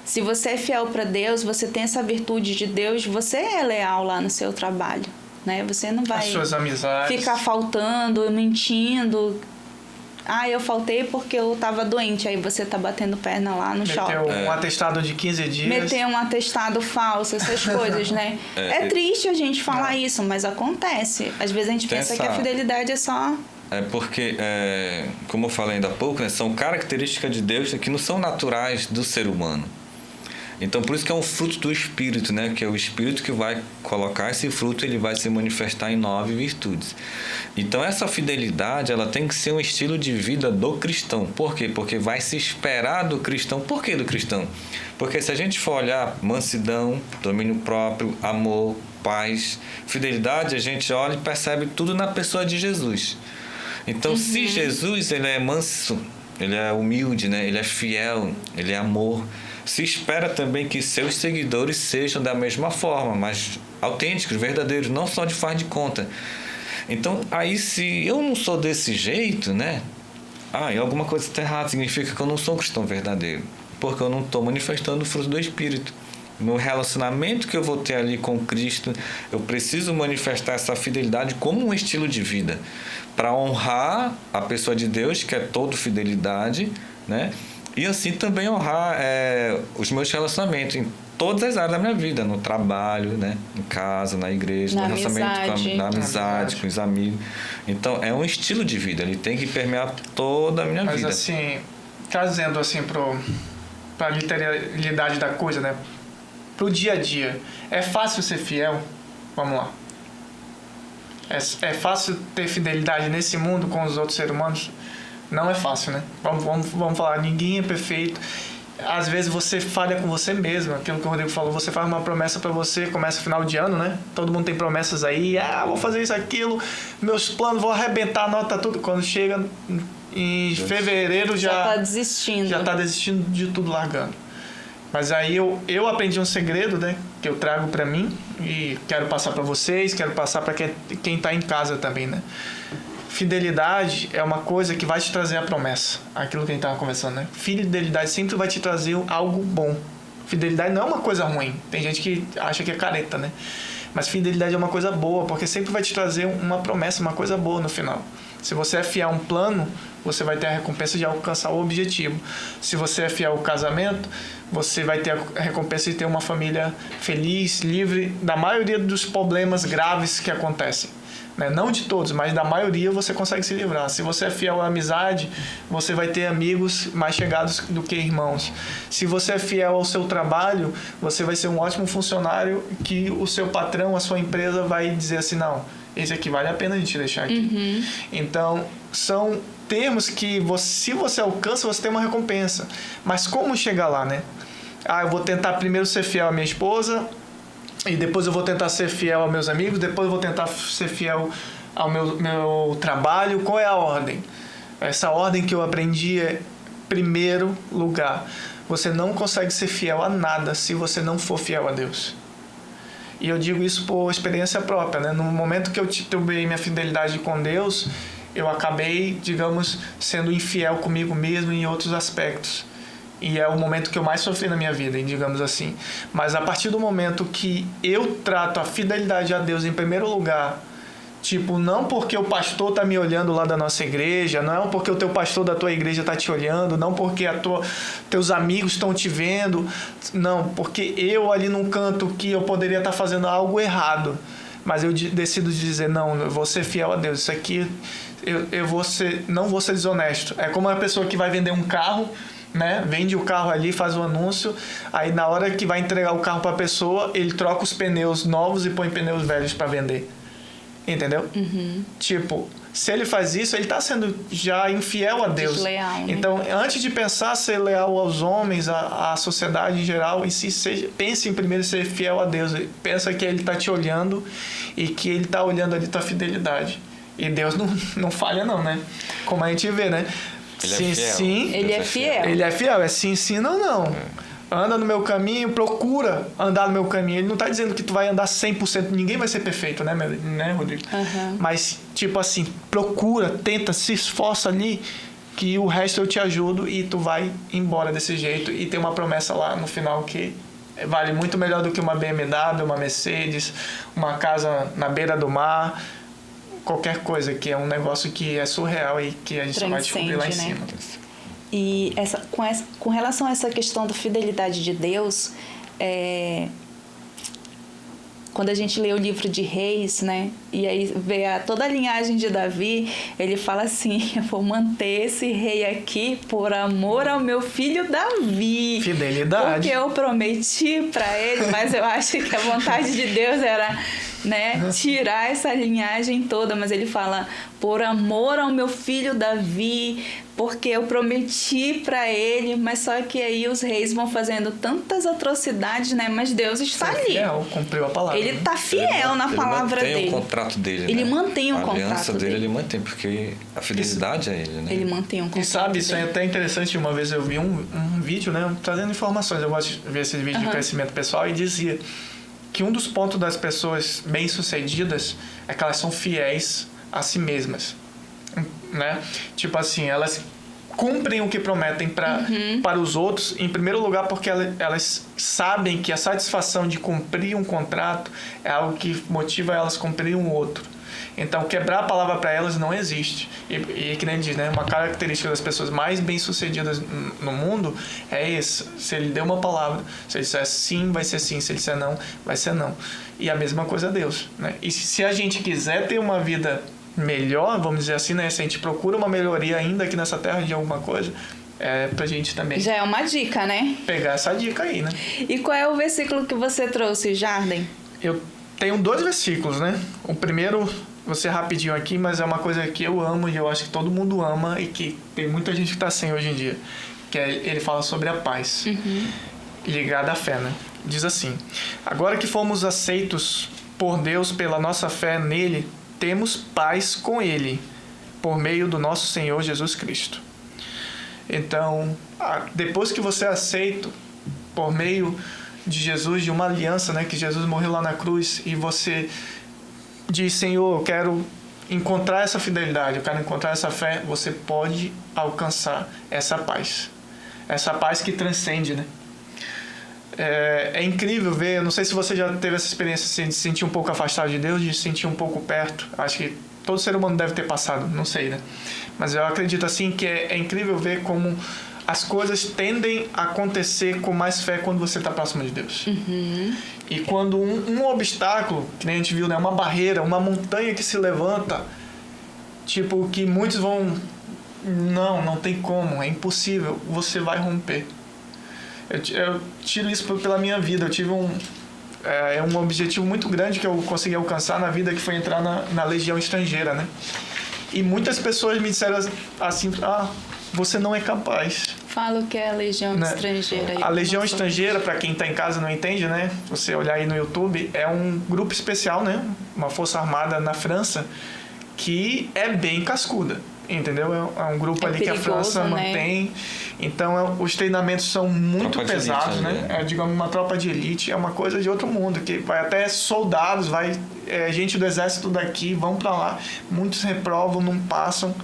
Se você é fiel para Deus, você tem essa virtude de Deus, você é leal lá no seu trabalho, né? Você não vai as suas amizades, ficar faltando, mentindo. Eu faltei porque eu tava doente. Aí você tá batendo perna lá no shopping. Meteu um atestado de 15 dias. Meter um atestado falso, essas coisas, né? É triste a gente falar isso, mas acontece. Às vezes a gente pensa que a fidelidade é só... Porque, como eu falei ainda há pouco, né, são características de Deus que não são naturais do ser humano. Então, por isso que é um fruto do Espírito, né? Que é o Espírito que vai colocar esse fruto, ele vai se manifestar em 9 virtudes. Então, essa fidelidade, ela tem que ser um estilo de vida do cristão. Por quê? Porque vai se esperar do cristão. Por que do cristão? Porque se a gente for olhar mansidão, domínio próprio, amor, paz, fidelidade, a gente olha e percebe tudo na pessoa de Jesus. Então, se Jesus, ele é manso, ele é humilde, né? Ele é fiel, ele é amor, se espera também que seus seguidores sejam da mesma forma, mas autênticos, verdadeiros, não só de faz de conta. Então, aí se eu não sou desse jeito, né? Alguma coisa está errada, significa que eu não sou um cristão verdadeiro, porque eu não estou manifestando o fruto do Espírito. No relacionamento que eu vou ter ali com Cristo, eu preciso manifestar essa fidelidade como um estilo de vida, para honrar a pessoa de Deus, que é toda fidelidade, né? E assim também honrar os meus relacionamentos em todas as áreas da minha vida, no trabalho, né? Em casa, na igreja, no relacionamento, na amizade, com os amigos. Então, é um estilo de vida, ele tem que permear toda a minha vida. Mas assim, trazendo assim para a literalidade da coisa, né? Pro dia a dia, é fácil ser fiel? Vamos lá. É fácil ter fidelidade nesse mundo com os outros seres humanos? Não é fácil, né? Vamos falar, ninguém é perfeito. Às vezes você falha com você mesmo. Aquilo que o Rodrigo falou, você faz uma promessa pra você, começa final de ano, né? Todo mundo tem promessas aí. Vou fazer isso, aquilo. Meus planos, vou arrebentar, anota tudo. Quando chega em fevereiro, já tá desistindo. Já tá desistindo de tudo, largando. Mas aí eu aprendi um segredo, né? Que eu trago pra mim e quero passar pra vocês, quero passar pra quem tá em casa também, né? Fidelidade é uma coisa que vai te trazer a promessa. Aquilo que a gente estava conversando, né? Fidelidade sempre vai te trazer algo bom. Fidelidade não é uma coisa ruim. Tem gente que acha que é careta, né? Mas fidelidade é uma coisa boa, porque sempre vai te trazer uma promessa, uma coisa boa no final. Se você é fiel a um plano, você vai ter a recompensa de alcançar o objetivo. Se você é fiel ao casamento, você vai ter a recompensa de ter uma família feliz, livre da maioria dos problemas graves que acontecem. Não de todos, mas da maioria você consegue se livrar. Se você é fiel à amizade, você vai ter amigos mais chegados do que irmãos. Se você é fiel ao seu trabalho, você vai ser um ótimo funcionário que o seu patrão, a sua empresa vai dizer assim, não, esse aqui vale a pena a gente deixar aqui. Uhum. Então, são termos que se você alcança, você tem uma recompensa. Mas como chegar lá, né? Eu vou tentar primeiro ser fiel à minha esposa, e depois eu vou tentar ser fiel aos meus amigos, depois eu vou tentar ser fiel ao meu trabalho. Qual é a ordem? Essa ordem que eu aprendi é, primeiro lugar, você não consegue ser fiel a nada se você não for fiel a Deus. E eu digo isso por experiência própria, né? No momento que eu titubeei minha fidelidade com Deus, eu acabei, digamos, sendo infiel comigo mesmo em outros aspectos. E é o momento que eu mais sofri na minha vida, digamos assim. Mas a partir do momento que eu trato a fidelidade a Deus em primeiro lugar, tipo, não porque o pastor está me olhando lá da nossa igreja, não porque o teu pastor da tua igreja está te olhando, não porque teus amigos estão te vendo, não, porque eu ali num canto que eu poderia estar fazendo algo errado, mas eu decido dizer, não, eu vou ser fiel a Deus, isso aqui não vou ser desonesto. É como uma pessoa que vai vender um carro, né? Vende o carro ali, faz o anúncio, aí na hora que vai entregar o carro para a pessoa, ele troca os pneus novos e põe pneus velhos para vender. Entendeu? Uhum. Tipo, se ele faz isso, ele está sendo já infiel a Deus. Desleal, né? Então, antes de pensar ser leal aos homens, à sociedade em geral, pense em primeiro ser fiel a Deus. Pensa que ele está te olhando e que ele está olhando ali tua fidelidade. E Deus não falha não, né? Como a gente vê, né? Ele sim, é fiel. sim. Ele é fiel. Ele é fiel, é sim, sim, não, não. Anda no meu caminho, procura andar no meu caminho. Ele não está dizendo que tu vai andar 100%, ninguém vai ser perfeito, né Rodrigo? Uhum. Mas, tipo assim, procura, tenta, se esforça ali, que o resto eu te ajudo e tu vai embora desse jeito. E tem uma promessa lá no final que vale muito melhor do que uma BMW, uma Mercedes, uma casa na beira do mar, qualquer coisa, que é um negócio que é surreal e que a gente só vai descobrir lá em cima. E com relação a essa questão da fidelidade de Deus, quando a gente lê o livro de Reis, né, e aí vê toda a linhagem de Davi, ele fala assim, eu vou manter esse rei aqui por amor ao meu filho Davi. Fidelidade. Porque eu prometi para ele, mas eu acho que a vontade de Deus era, né, tirar essa linhagem toda, mas ele fala, por amor ao meu filho Davi, porque eu prometi para ele, mas só que aí os reis vão fazendo tantas atrocidades, né, mas Deus está ali. Fiel, cumpriu a palavra. Ele está fiel na palavra dele. Ele mantém o contrato dele, Ele né? mantém o a contrato aliança dele. dele. Ele mantém, porque a fidelidade é ele, né? Ele mantém um contrato E sabe, isso é dele. até interessante. Uma vez eu vi um vídeo, né, trazendo informações. Eu gosto de ver esses vídeos de crescimento pessoal, e dizia que um dos pontos das pessoas bem-sucedidas é que elas são fiéis a si mesmas, né? Tipo assim, elas cumprem o que prometem para os outros, em primeiro lugar porque elas sabem que a satisfação de cumprir um contrato é algo que motiva elas a cumprir um outro. Então, quebrar a palavra para elas não existe. E que nem diz, né? Uma característica das pessoas mais bem-sucedidas no mundo é isso. Se ele deu uma palavra, se ele disser sim, vai ser sim. Se ele disser não, vai ser não. E a mesma coisa a Deus, né? E se a gente quiser ter uma vida melhor, vamos dizer assim, né? Se a gente procura uma melhoria ainda aqui nessa terra de alguma coisa, é pra gente também Já é uma dica, né? pegar essa dica aí, né? E qual é o versículo que você trouxe, Jarden? Eu tenho 2 versículos, né? O primeiro, vou ser rapidinho aqui, mas é uma coisa que eu amo e eu acho que todo mundo ama e que tem muita gente que está sem hoje em dia. Que ele fala sobre a paz, ligada à fé, né? Diz assim: agora que fomos aceitos por Deus pela nossa fé nele, temos paz com ele, por meio do nosso Senhor Jesus Cristo. Então, depois que você é aceito por meio de Jesus, de uma aliança, né, que Jesus morreu lá na cruz, e você diz: Senhor, eu quero encontrar essa fidelidade, eu quero encontrar essa fé, você pode alcançar essa paz que transcende, né? É incrível ver, eu não sei se você já teve essa experiência assim, de se sentir um pouco afastado de Deus, de se sentir um pouco perto. Acho que todo ser humano deve ter passado, não sei, né? Mas eu acredito assim que é incrível ver como as coisas tendem a acontecer com mais fé quando você está próximo de Deus. E quando um obstáculo, que nem a gente viu, né, uma barreira, uma montanha que se levanta, tipo, que muitos vão... Não tem como, é impossível, você vai romper. Eu tiro isso pela minha vida. Eu tive um objetivo muito grande que eu consegui alcançar na vida, que foi entrar na legião estrangeira, né? E muitas pessoas me disseram assim: você não é capaz. Fala o que é a legião estrangeira. A legião estrangeira, para quem está em casa e não entende, né? Você olhar aí no YouTube, é um grupo especial, né? Uma força armada na França que é bem cascuda. Entendeu? É um grupo ali perigoso, que a França mantém. Então, os treinamentos são muito pesados, né? É, digamos, uma tropa de elite. É uma coisa de outro mundo, que vai até soldados, gente do exército daqui, vão para lá. Muitos reprovam, não passam.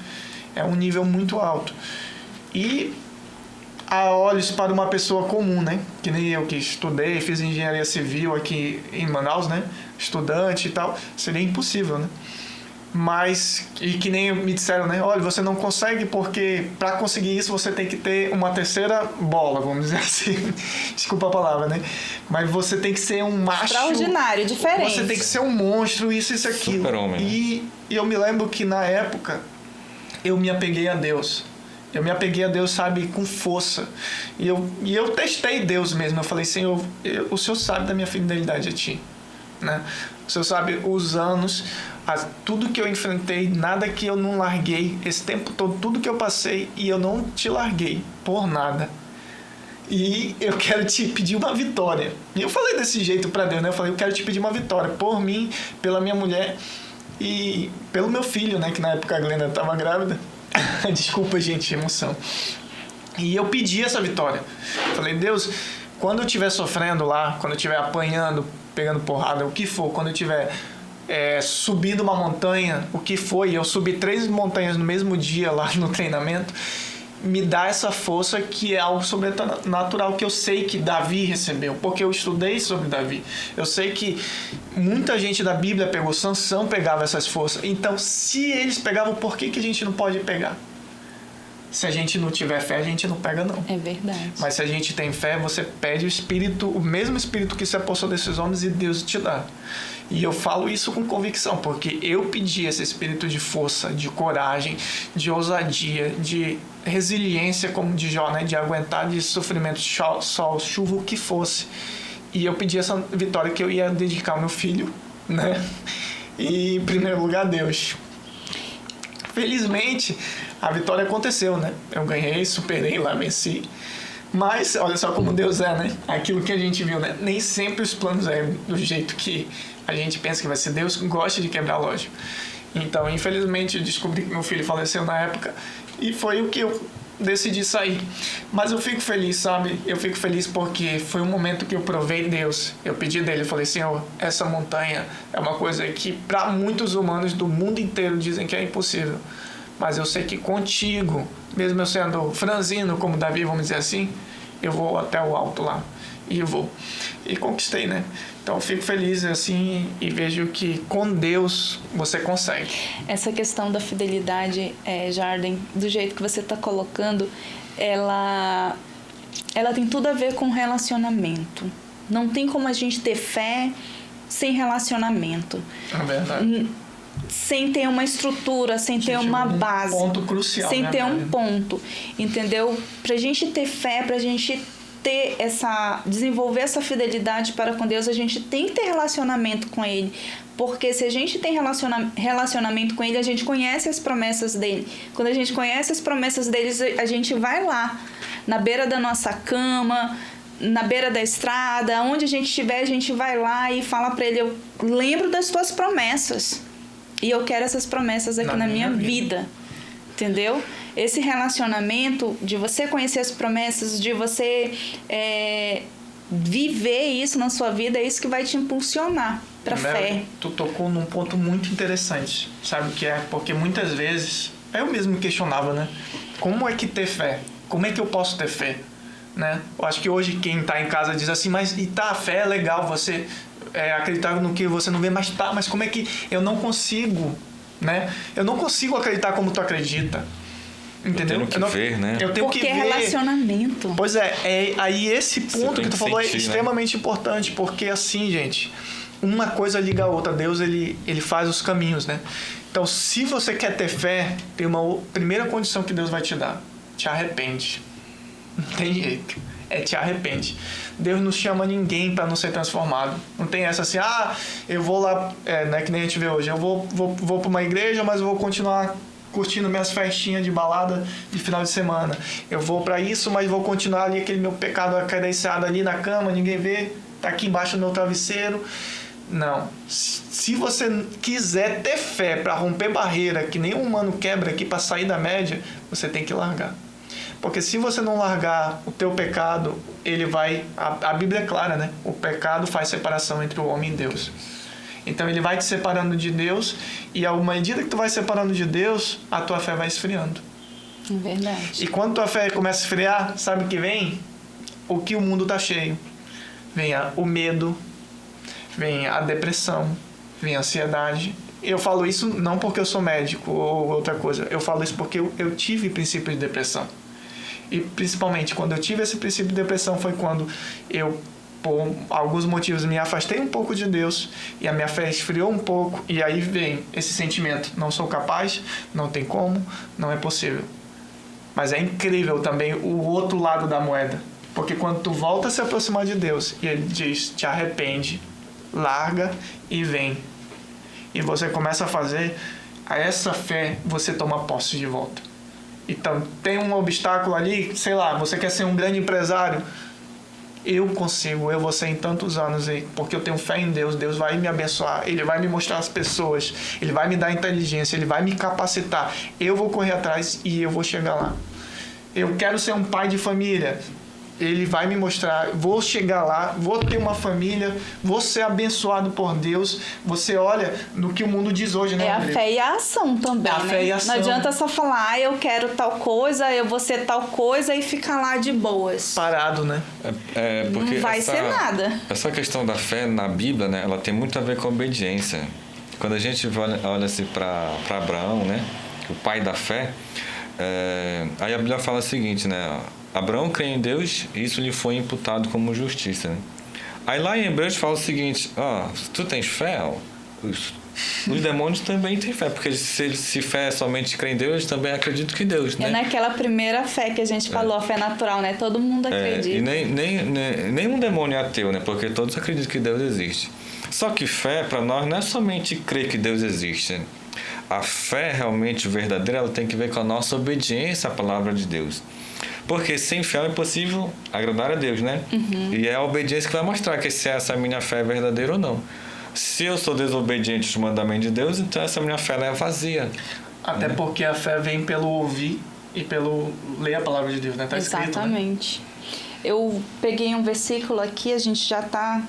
É um nível muito alto. E a olhos para uma pessoa comum, né? Que nem eu, que estudei, fiz engenharia civil aqui em Manaus, né? Estudante e tal. Seria impossível, né? Mas, e que nem me disseram, né? Olha, você não consegue porque para conseguir isso você tem que ter uma terceira bola, vamos dizer assim. Desculpa a palavra, né? Mas você tem que ser um macho... extraordinário, diferente. Você tem que ser um monstro, isso e aquilo. Super-homem. E eu me lembro que na época eu me apeguei a Deus. Eu me apeguei a Deus, sabe, com força. E eu testei Deus mesmo. Eu falei: Senhor, o Senhor sabe da minha fidelidade a Ti, né? O Senhor sabe os anos, tudo que eu enfrentei, nada que eu não larguei, esse tempo todo, tudo que eu passei, e eu não te larguei por nada. E eu quero te pedir uma vitória. E eu falei desse jeito pra Deus, né? Eu falei: eu quero te pedir uma vitória por mim, pela minha mulher e pelo meu filho, né? Que na época a Glenda estava grávida. Desculpa, gente, emoção. E eu pedi essa vitória. Eu falei: Deus, quando eu estiver sofrendo lá, quando eu estiver apanhando, pegando porrada, o que for, quando eu estiver subindo uma montanha, o que foi, eu subi 3 montanhas no mesmo dia lá no treinamento, me dá essa força, que é algo sobrenatural, que eu sei que Davi recebeu, porque eu estudei sobre Davi. Eu sei que muita gente da Bíblia pegou, Sansão pegava essas forças. Então, se eles pegavam, por que a gente não pode pegar? Se a gente não tiver fé, a gente não pega, não. É verdade. Mas se a gente tem fé, você pede o Espírito, o mesmo Espírito que se apossou desses homens, e Deus te dá. E eu falo isso com convicção, porque eu pedi esse espírito de força, de coragem, de ousadia, de resiliência, como de Jó, né? De aguentar de sofrimento, sol, chuva, o que fosse. E eu pedi essa vitória, que eu ia dedicar ao meu filho, né? E, em primeiro lugar, a Deus. Felizmente, a vitória aconteceu, né? Eu ganhei, superei lá, venci. Mas, olha só como Deus é, né? Aquilo que a gente viu, né? Nem sempre os planos é do jeito que a gente pensa que vai ser. Deus gosta de quebrar lógico. Então, infelizmente, eu descobri que meu filho faleceu na época, e foi o que eu decidi sair. Mas eu fico feliz, sabe? Eu fico feliz porque foi um momento que eu provei Deus. Eu pedi dele, eu falei: Senhor, essa montanha é uma coisa que para muitos humanos do mundo inteiro dizem que é impossível. Mas eu sei que contigo, mesmo eu sendo franzino como Davi, vamos dizer assim, eu vou até o alto lá. E vou. E conquistei, né? Então eu fico feliz assim, e vejo que com Deus você consegue. Essa questão da fidelidade, Jarden, do jeito que você está colocando, ela tem tudo a ver com relacionamento. Não tem como a gente ter fé sem relacionamento. É verdade. Sem ter uma estrutura, sem ter uma base. Ponto crucial. Sem né, ter um ponto, entendeu? Pra gente ter fé, pra gente desenvolver essa fidelidade para com Deus, a gente tem que ter relacionamento com Ele. Porque se a gente tem relacionamento com Ele, a gente conhece as promessas dEle. Quando a gente conhece as promessas dEle, a gente vai lá, na beira da nossa cama, na beira da estrada, onde a gente estiver, a gente vai lá e fala para Ele: eu lembro das tuas promessas e eu quero essas promessas aqui na minha vida. Entendeu? Esse relacionamento de você conhecer as promessas, de você viver isso na sua vida, é isso que vai te impulsionar para fé. Tu tocou num ponto muito interessante, sabe o que é? Porque muitas vezes, eu mesmo me questionava, né? Como é que ter fé? Como é que eu posso ter fé? Né? Eu acho que hoje quem está em casa diz assim: mas a fé é legal, você acreditar no que você não vê, mas como é que eu não consigo, né? Eu não consigo acreditar como tu acredita. Entendeu? Eu tenho que ver, né? Eu tenho Porque que ver. É relacionamento. Pois aí esse ponto que tu falou sentir, é extremamente importante, porque assim, gente, uma coisa liga a outra. Deus, ele faz os caminhos, né? Então, se você quer ter fé, tem uma primeira condição que Deus vai te dar: te arrepende. Não tem jeito. Te arrepende. Deus não chama ninguém para não ser transformado. Não tem essa assim: eu vou lá, né, que nem a gente vê hoje, eu vou para uma igreja, mas eu vou continuar curtindo minhas festinhas de balada de final de semana. Eu vou para isso, mas vou continuar ali aquele meu pecado credenciado ali na cama, ninguém vê, tá aqui embaixo do meu travesseiro. Não. Se você quiser ter fé para romper barreira que nenhum humano quebra aqui, para sair da média, você tem que largar. Porque se você não largar o teu pecado, ele vai... A Bíblia é clara, né? O pecado faz separação entre o homem e Deus. Então ele vai te separando de Deus, e à medida que tu vai separando de Deus, a tua fé vai esfriando. É verdade. E quando tua fé começa a esfriar, sabe o que vem? O que o mundo tá cheio. Vem o medo, vem a depressão, vem a ansiedade. Eu falo isso não porque eu sou médico ou outra coisa. Eu falo isso porque eu tive princípio de depressão. E principalmente quando eu tive esse princípio de depressão foi quando eu, por alguns motivos, me afastei um pouco de Deus e a minha fé esfriou um pouco, e aí vem esse sentimento: não sou capaz, não tem como, não é possível. Mas é incrível também o outro lado da moeda, porque quando tu volta a se aproximar de Deus e Ele diz: te arrepende, larga e vem, e você começa a fazer, a essa fé você toma posse de volta. Então tem um obstáculo ali, sei lá, você quer ser um grande empresário. Eu consigo, eu vou ser em tantos anos aí, porque eu tenho fé em Deus. Deus vai me abençoar, Ele vai me mostrar as pessoas, Ele vai me dar inteligência, Ele vai me capacitar. Eu vou correr atrás e eu vou chegar lá. Eu quero ser um pai de família, Ele vai me mostrar, vou chegar lá, vou ter uma família, vou ser abençoado por Deus. Você olha no que o mundo diz hoje, né? É a fé e a ação também, a fé e a ação. Não adianta só falar: eu quero tal coisa, eu vou ser tal coisa, e ficar lá de boas. Parado, né? Porque não vai ser nada. Essa questão da fé na Bíblia, né, ela tem muito a ver com a obediência. Quando a gente olha assim para Abraão, né, o pai da fé, aí a Bíblia fala o seguinte, né? Abraão crê em Deus e isso lhe foi imputado como justiça, né? Aí lá em Hebreus fala o seguinte: tu tens fé? Os demônios também têm fé, porque se fé somente crê em Deus, eles também acreditam que Deus, né? É naquela primeira fé que a gente falou, a fé natural, né? Todo mundo acredita. E nenhum demônio é ateu, né? Porque todos acreditam que Deus existe. Só que fé, para nós, não é somente crer que Deus existe, né? A fé realmente verdadeira, ela tem que ver com a nossa obediência à palavra de Deus. Porque sem fé é impossível agradar a Deus, né? Uhum. E é a obediência que vai mostrar que se essa minha fé é verdadeira ou não. Se eu sou desobediente aos mandamentos de Deus, então essa minha fé é vazia. Até porque a fé vem pelo ouvir e pelo ler a palavra de Deus, né? Tá escrito, exatamente. Né? Eu peguei um versículo aqui, a gente já tá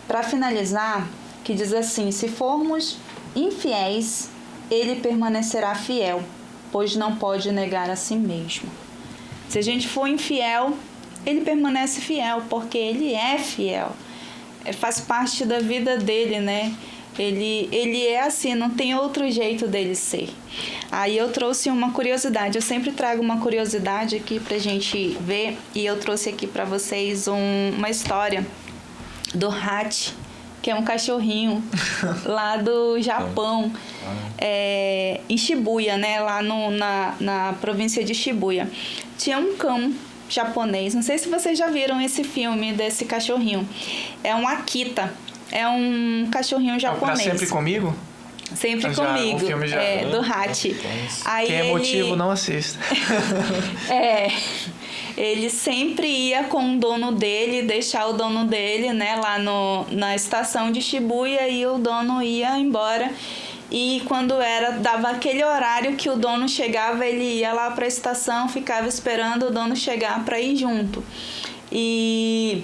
para finalizar, que diz assim: se formos infiéis, Ele permanecerá fiel, pois não pode negar a si mesmo. Se a gente for infiel, Ele permanece fiel, porque Ele é fiel. Faz parte da vida dele, né? Ele é assim, não tem outro jeito dele ser. Aí eu trouxe uma curiosidade, eu sempre trago uma curiosidade aqui pra gente ver, e eu trouxe aqui pra vocês uma história do Hachi, que é um cachorrinho lá do Japão, em Shibuya, né? Lá na província de Shibuya. Tinha um cão japonês. Não sei se vocês já viram esse filme desse cachorrinho. É um Akita. É um cachorrinho japonês. Pra Sempre Comigo? Sempre Já, comigo. o filme já. É, do Hachi. Aí Quem é motivo, não assista. Ele sempre ia com o dono dele, deixar o dono dele, né, lá na estação de Shibuya, e o dono ia embora. E quando dava aquele horário que o dono chegava, ele ia lá para a estação, ficava esperando o dono chegar para ir junto. E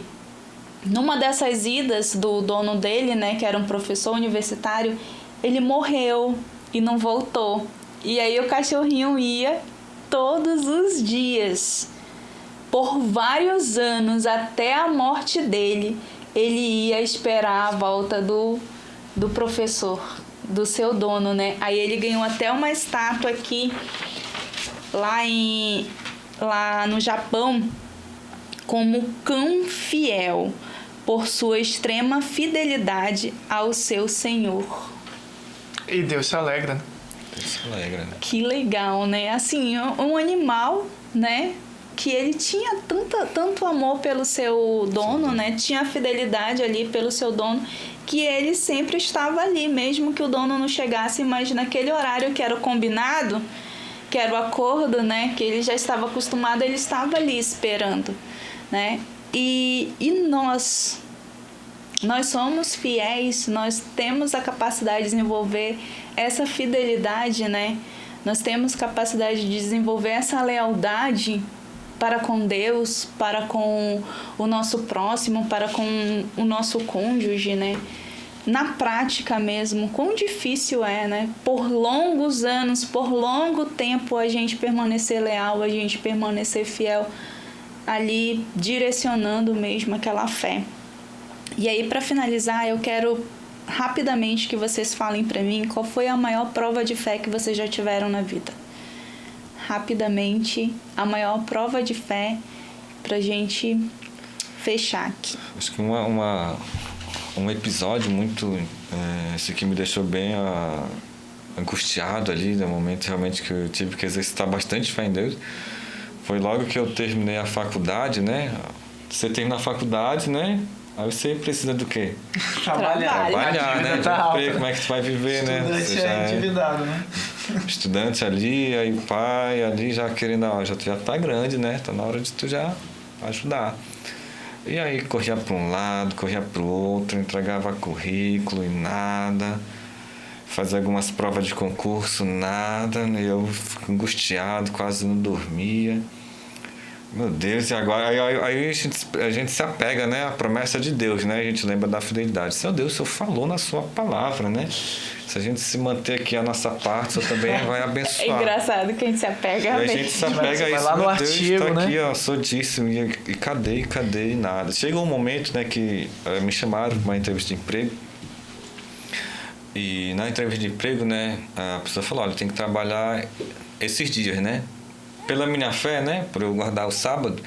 numa dessas idas do dono dele, né, que era um professor universitário, ele morreu e não voltou. E aí o cachorrinho ia todos os dias, por vários anos, até a morte dele, ele ia esperar a volta do professor, do seu dono, né? Aí ele ganhou até uma estátua aqui, lá no Japão, como cão fiel, por sua extrema fidelidade ao seu senhor. E Deus se alegra, né? Isso alegra, né? Que legal, né? Assim, um animal, né? Que ele tinha tanto amor pelo seu dono, né? Tinha fidelidade ali pelo seu dono, que ele sempre estava ali, mesmo que o dono não chegasse, mas naquele horário que era o combinado, que era o acordo, né? Que ele já estava acostumado, ele estava ali esperando, né? E nós somos fiéis, nós temos a capacidade de desenvolver essa fidelidade, né? Nós temos capacidade de desenvolver essa lealdade para com Deus, para com o nosso próximo, para com o nosso cônjuge, né? Na prática mesmo, quão difícil é, né? Por longos anos, por longo tempo, a gente permanecer leal, a gente permanecer fiel, ali direcionando mesmo aquela fé. E aí, para finalizar, eu quero rapidamente que vocês falem para mim qual foi a maior prova de fé que vocês já tiveram na vida. Rapidamente, a maior prova de fé pra gente fechar aqui. Acho que um episódio muito... esse que me deixou bem angustiado ali, no momento realmente que eu tive que exercitar bastante fé em Deus, foi logo que eu terminei a faculdade, né? Você termina a faculdade, né? Aí você precisa do quê? Trabalhar, né? Como é que tu vai viver, né? Estudante é endividado, né? Estudante ali, aí pai ali já querendo, já tá grande, né? Tá na hora de tu já ajudar. E aí corria para um lado, corria para o outro, entregava currículo e nada. Fazia algumas provas de concurso, nada. E eu fico angustiado, quase não dormia. Meu Deus, e agora? Aí a gente se apega, né? À promessa de Deus, né? A gente lembra da fidelidade. Seu Deus, o Senhor falou na sua palavra, né? Se a gente se manter aqui a nossa parte, o Senhor também vai abençoar. É engraçado que a gente se apega e a gente se apega a isso, lá no meu Deus, artigo, tá né? aqui, ó, sou disso, e cadê, e nada. Chegou um momento, né, que me chamaram para uma entrevista de emprego. E na entrevista de emprego, né, a pessoa falou, olha, tem que trabalhar esses dias, né? Pela minha fé, né, para eu guardar o sábado,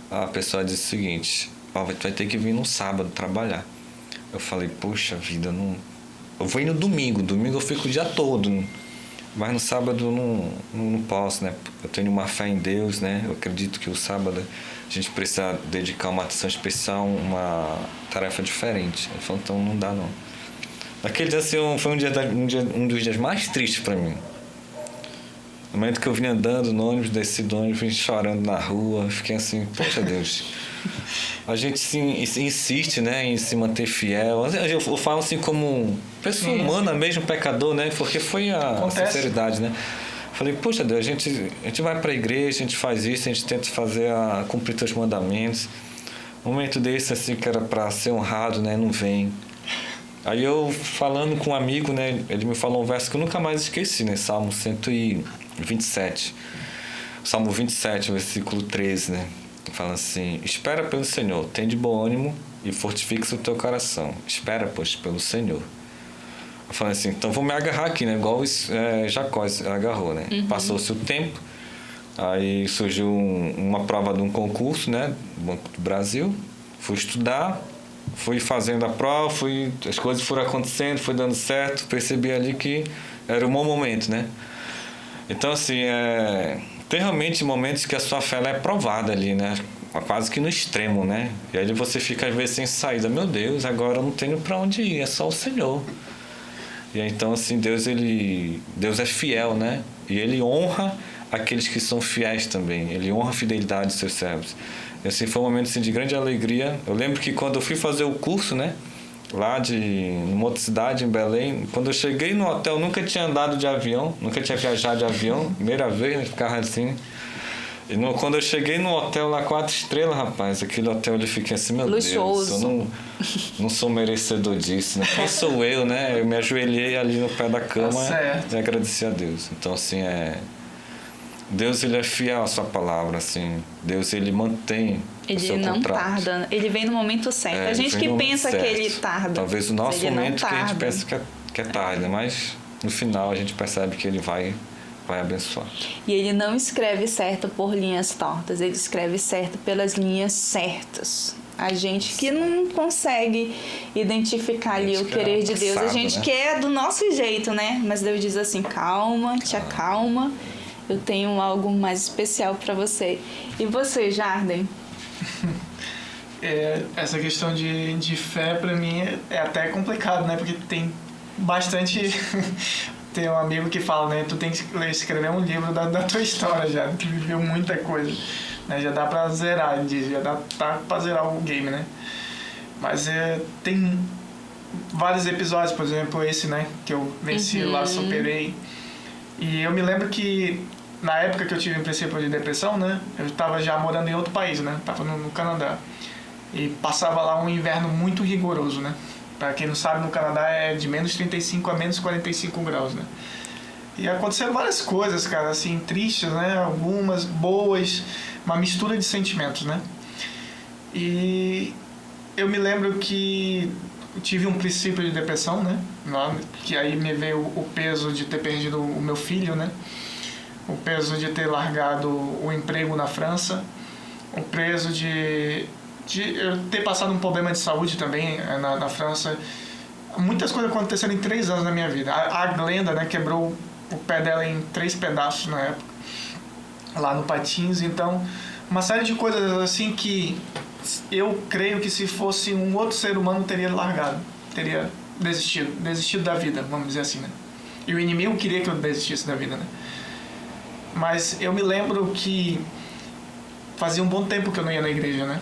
a pessoa disse o seguinte, ó, tu vai ter que vir no sábado trabalhar. Eu falei, puxa vida, não... Eu vou ir no domingo eu fico o dia todo, mas no sábado não posso, né? Eu tenho uma fé em Deus, né? Eu acredito que o sábado a gente precisa dedicar uma atenção especial, uma tarefa diferente. Ele falou, então não dá não. Naquele dia assim, foi um dos dias mais tristes para mim. No momento que eu vim andando no ônibus, desci do ônibus, vim chorando na rua, fiquei assim, poxa Deus. A gente insiste, né, em se manter fiel. Eu falo assim como pessoa humana mesmo, pecador, né? Porque foi a sinceridade, né? Falei, poxa Deus, a gente vai para a igreja, a gente faz isso, a gente tenta cumprir teus mandamentos. Um momento desse, assim, que era para ser honrado, né? Não vem. Aí eu, falando com um amigo, né? Ele me falou um verso que eu nunca mais esqueci, né? Salmo 127. Salmo 27, versículo 13, né? Fala assim, espera pelo Senhor, tem de bom ânimo e fortifica o teu coração. Espera, pois, pelo Senhor. Eu falei assim, então vou me agarrar aqui, né? Igual Jacó agarrou, né? Uhum. Passou-se o tempo, aí surgiu uma prova de um concurso, né? Do Banco do Brasil. Fui estudar, fui fazendo a prova, as coisas foram acontecendo, foi dando certo. Percebi ali que era um bom momento, né? Então, assim, tem realmente momentos que a sua fé ela é provada ali, né? Quase que no extremo, né? E aí você fica às vezes sem saída. Meu Deus, agora eu não tenho para onde ir, é só o Senhor. E aí, então, assim, Deus é fiel, né? E Ele honra aqueles que são fiéis também. Ele honra a fidelidade dos seus servos. E assim, foi um momento assim, de grande alegria. Eu lembro que quando eu fui fazer o curso, né? Lá numa outra cidade, em Belém, quando eu cheguei no hotel, nunca tinha andado de avião, nunca tinha viajado de avião, primeira vez, né? Ficava assim. E quando eu cheguei no hotel lá, 4 estrelas, rapaz, aquele hotel eu fiquei assim, meu luxuoso. Deus, eu não sou merecedor disso, né? Quem sou eu, né? Eu me ajoelhei ali no pé da cama e agradeci a Deus. Então, assim, Deus, ele é fiel à sua palavra, assim. Deus, ele mantém o seu não contrato. tarda, ele vem no momento certo. A gente que pensa que ele tarda. Talvez o nosso momento que a gente pensa que é tarde, mas no final a gente percebe que ele vai abençoar. E ele não escreve certo por linhas tortas, ele escreve certo pelas linhas certas. A gente que não consegue identificar ali o querer de Deus, a gente quer do nosso jeito, né? Mas Deus diz assim, calma, te acalma, eu tenho algo mais especial para você. E você, Jarden? Essa questão de fé, para mim, é até complicado, né? Porque tem bastante... Tem um amigo que fala, né? Tu tem que escrever um livro da tua história já, que viveu muita coisa. Né? Já dá pra zerar, ele diz, tá pra zerar o game, né? Mas tem vários episódios, por exemplo, esse, né? Que eu venci lá, superei. E eu me lembro que na época que eu tive um princípio de depressão, né? Eu estava já morando em outro país, né? Tava no Canadá. E passava lá um inverno muito rigoroso, né? Para quem não sabe, no Canadá é de menos 35 a menos 45 graus, né? E aconteceram várias coisas, cara, assim, tristes, né? Algumas boas, uma mistura de sentimentos, né? E eu me lembro que eu tive um princípio de depressão, né? Que aí me veio o peso de ter perdido o meu filho, né? O peso de ter largado o emprego na França, o peso de eu ter passado um problema de saúde também na França. Muitas coisas aconteceram em 3 anos na minha vida. A Glenda, né, quebrou o pé dela em 3 pedaços na época, lá no Patins. Então, uma série de coisas assim que eu creio que se fosse um outro ser humano teria largado, teria desistido da vida, vamos dizer assim, né? E o inimigo queria que eu desistisse da vida, né? Mas eu me lembro que fazia um bom tempo que eu não ia na igreja, né?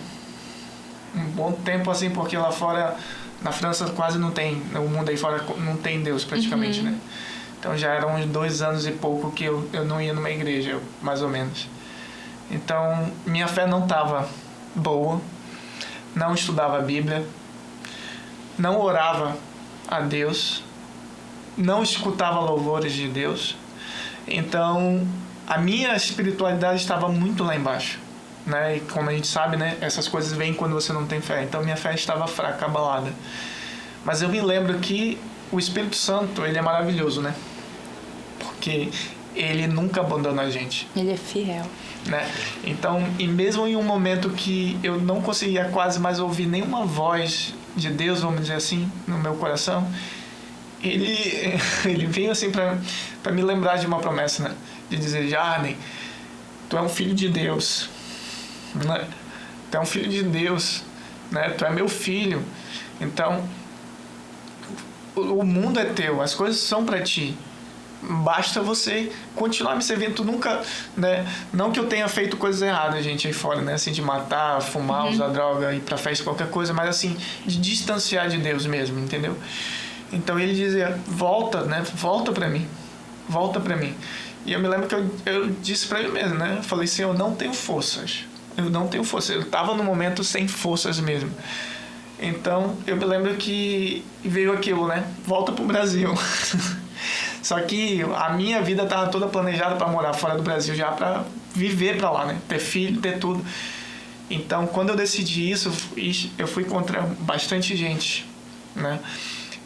Um bom tempo assim, porque lá fora, na França quase não tem, o mundo aí fora não tem Deus praticamente, né? Então já eram uns 2 anos e pouco que eu não ia numa igreja, mais ou menos. Então minha fé não estava boa, não estudava a Bíblia, não orava a Deus, não escutava louvores de Deus. Então a minha espiritualidade estava muito lá embaixo. Né? E como a gente sabe, né? Essas coisas vêm quando você não tem fé. Então minha fé estava fraca, abalada. Mas eu me lembro que o Espírito Santo, ele é maravilhoso, né? Porque ele nunca abandona a gente. Ele é fiel. Né? Então, e mesmo em um momento que eu não conseguia quase mais ouvir nenhuma voz de Deus, vamos dizer assim, no meu coração, ele veio assim para me lembrar de uma promessa, né? De dizer, Jarden, tu é um filho de Deus. Né? Tu é um filho de Deus, né? Tu é meu filho. Então o mundo é teu, as coisas são para ti, basta você continuar me servindo. Tu nunca, né? Não que eu tenha feito coisas erradas, gente, aí fora, né? Assim, de matar, fumar, usar droga, ir pra festa, qualquer coisa, mas assim, de distanciar de Deus mesmo, entendeu? Então ele dizia, volta, né? Volta pra mim. E eu me lembro que eu disse pra ele mesmo, né? Eu falei, Senhor, eu não tenho forças. Eu estava no momento sem forças mesmo. Então, eu me lembro que veio aquilo, né? Volta pro Brasil. Só que a minha vida estava toda planejada para morar fora do Brasil, já para viver para lá, né? Ter filho, ter tudo. Então, quando eu decidi isso, eu fui contra bastante gente, né?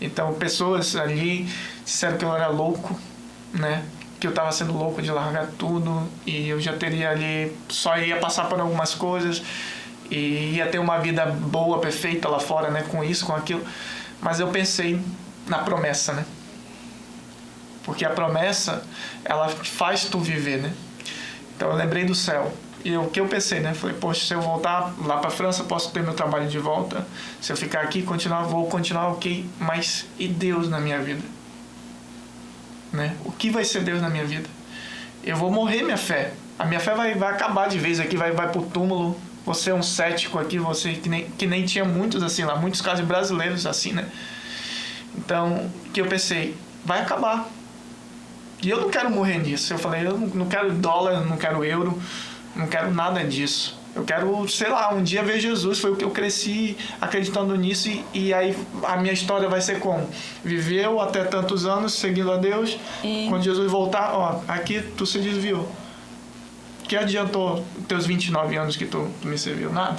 Então, pessoas ali disseram que eu era louco, né? Que eu estava sendo louco de largar tudo e eu já teria ali, só ia passar por algumas coisas e ia ter uma vida boa, perfeita lá fora, né, com isso, com aquilo. Mas eu pensei na promessa, né? Porque a promessa, ela faz tu viver, né? Então eu lembrei do céu. E o que eu pensei, né? Falei, poxa, se eu voltar lá para a França, posso ter meu trabalho de volta. Se eu ficar aqui, vou continuar ok. Mas e Deus na minha vida? Né? O que vai ser Deus na minha vida? Eu vou morrer minha fé. A minha fé vai acabar de vez aqui, vai pro túmulo. Você é um cético aqui, você que nem tinha muitos assim lá, muitos casos brasileiros assim, né? Então, o que eu pensei? Vai acabar. E eu não quero morrer nisso. Eu falei, eu não quero dólar, não quero euro, não quero nada disso. Eu quero, sei lá, um dia ver Jesus. Foi o que eu cresci acreditando nisso. E aí a minha história vai ser como? Viveu até tantos anos seguindo a Deus. Quando Jesus voltar, ó, aqui tu se desviou. Que adiantou teus 29 anos que tu me serviu? Nada.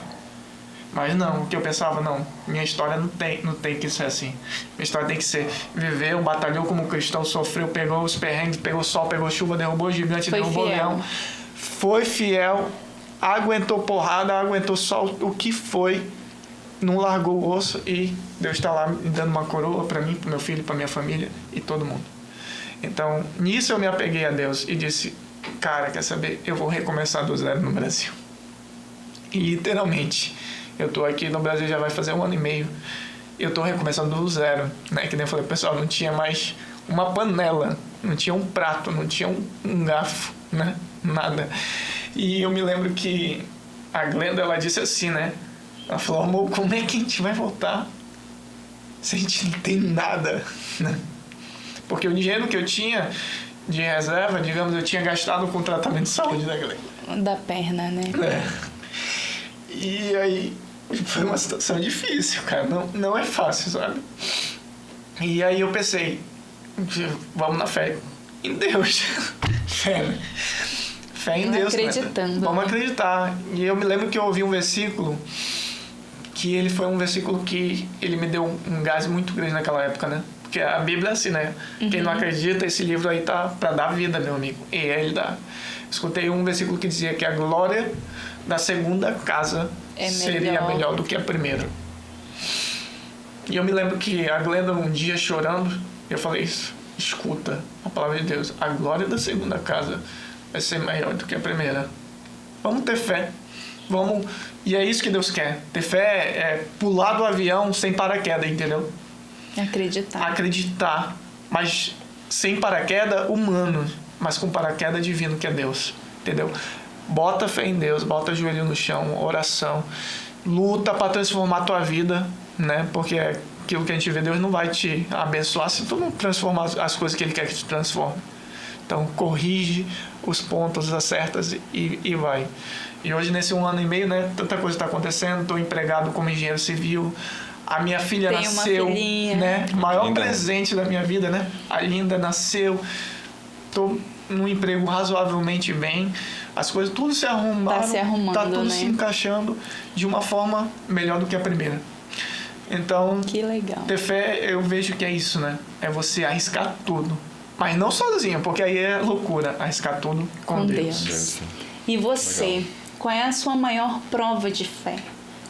Mas não, o que eu pensava, não, minha história não tem que ser assim. Minha história tem que ser viveu, batalhou como cristão, sofreu, pegou os perrengues, pegou sol, pegou chuva, derrubou gigante, derrubou leão. Foi fiel, aguentou porrada, aguentou sol, o que foi, não largou o osso, e Deus está lá me dando uma coroa para mim, para meu filho, para minha família e todo mundo. Então, nisso eu me apeguei a Deus e disse, cara, quer saber, eu vou recomeçar do zero no Brasil. E literalmente, eu tô aqui no Brasil já vai fazer 1 ano e meio, eu tô recomeçando do zero, né? Que nem eu falei, pessoal, não tinha mais uma panela, não tinha um prato, não tinha um garfo, né? Nada. E eu me lembro que a Glenda, ela disse assim, né? Ela falou, amor, como é que a gente vai voltar se a gente não tem nada, né? Porque o dinheiro que eu tinha de reserva, digamos, eu tinha gastado com tratamento de saúde da Glenda. Da perna, né? E aí foi uma situação difícil, cara. Não é fácil, sabe? E aí eu pensei, vamos na fé em Deus. Fé, né? Fé em Deus. Acreditando. Né? Vamos acreditar. E eu me lembro que eu ouvi um versículo que ele foi um versículo que ele me deu um gás muito grande naquela época, né? Porque a Bíblia é assim, né? Quem não acredita, esse livro aí tá para dar vida, meu amigo. E ele dá. Escutei um versículo que dizia que a glória da segunda casa seria melhor do que a primeira. E eu me lembro que a Glenda, um dia chorando, eu falei isso, escuta a palavra de Deus, a glória da segunda casa vai ser maior do que a primeira. Vamos ter fé. Vamos. E é isso que Deus quer. Ter fé é pular do avião sem paraquedas, entendeu? Acreditar. Mas sem paraquedas humano, mas com paraquedas divino, que é Deus. Entendeu? Bota fé em Deus, bota o joelho no chão, oração. Luta para transformar a tua vida, né? Porque aquilo que a gente vê, Deus não vai te abençoar se tu não transformar as coisas que Ele quer que tu transforme. Então, corrige os pontos, acertas e vai. E hoje, nesse 1 ano e meio, né? Tanta coisa está acontecendo. Estou empregado como engenheiro civil. A minha filha nasceu, né? O maior presente da minha vida, né? A Linda nasceu. Estou num emprego razoavelmente bem. As coisas tudo se arrumaram. Tá se arrumando, tá tudo né? se encaixando de uma forma melhor do que a primeira. Então, que legal. Ter fé, eu vejo que é isso, né? É você arriscar tudo. Mas não sozinho, porque aí é loucura. Arriscar tudo com Deus. E você, legal. Qual é a sua maior prova de fé?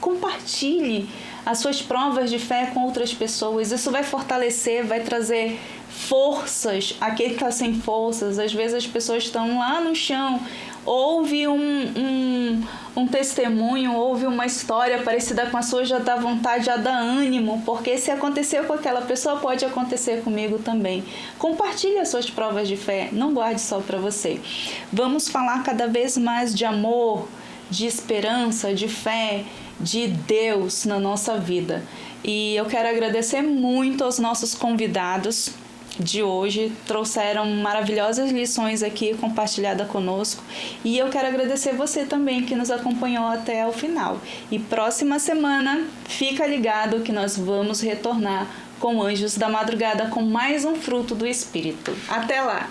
Compartilhe as suas provas de fé com outras pessoas. Isso vai fortalecer, vai trazer forças a quem está sem forças. Às vezes as pessoas estão lá no chão. Ouve um testemunho, ouve uma história parecida com a sua, já dá vontade, já dá ânimo, porque se aconteceu com aquela pessoa, pode acontecer comigo também. Compartilhe as suas provas de fé, não guarde só para você. Vamos falar cada vez mais de amor, de esperança, de fé, de Deus na nossa vida. E eu quero agradecer muito aos nossos convidados de hoje, trouxeram maravilhosas lições aqui compartilhadas conosco, e eu quero agradecer você também que nos acompanhou até o final. E próxima semana, fica ligado que nós vamos retornar com Anjos da Madrugada com mais um fruto do Espírito. Até lá!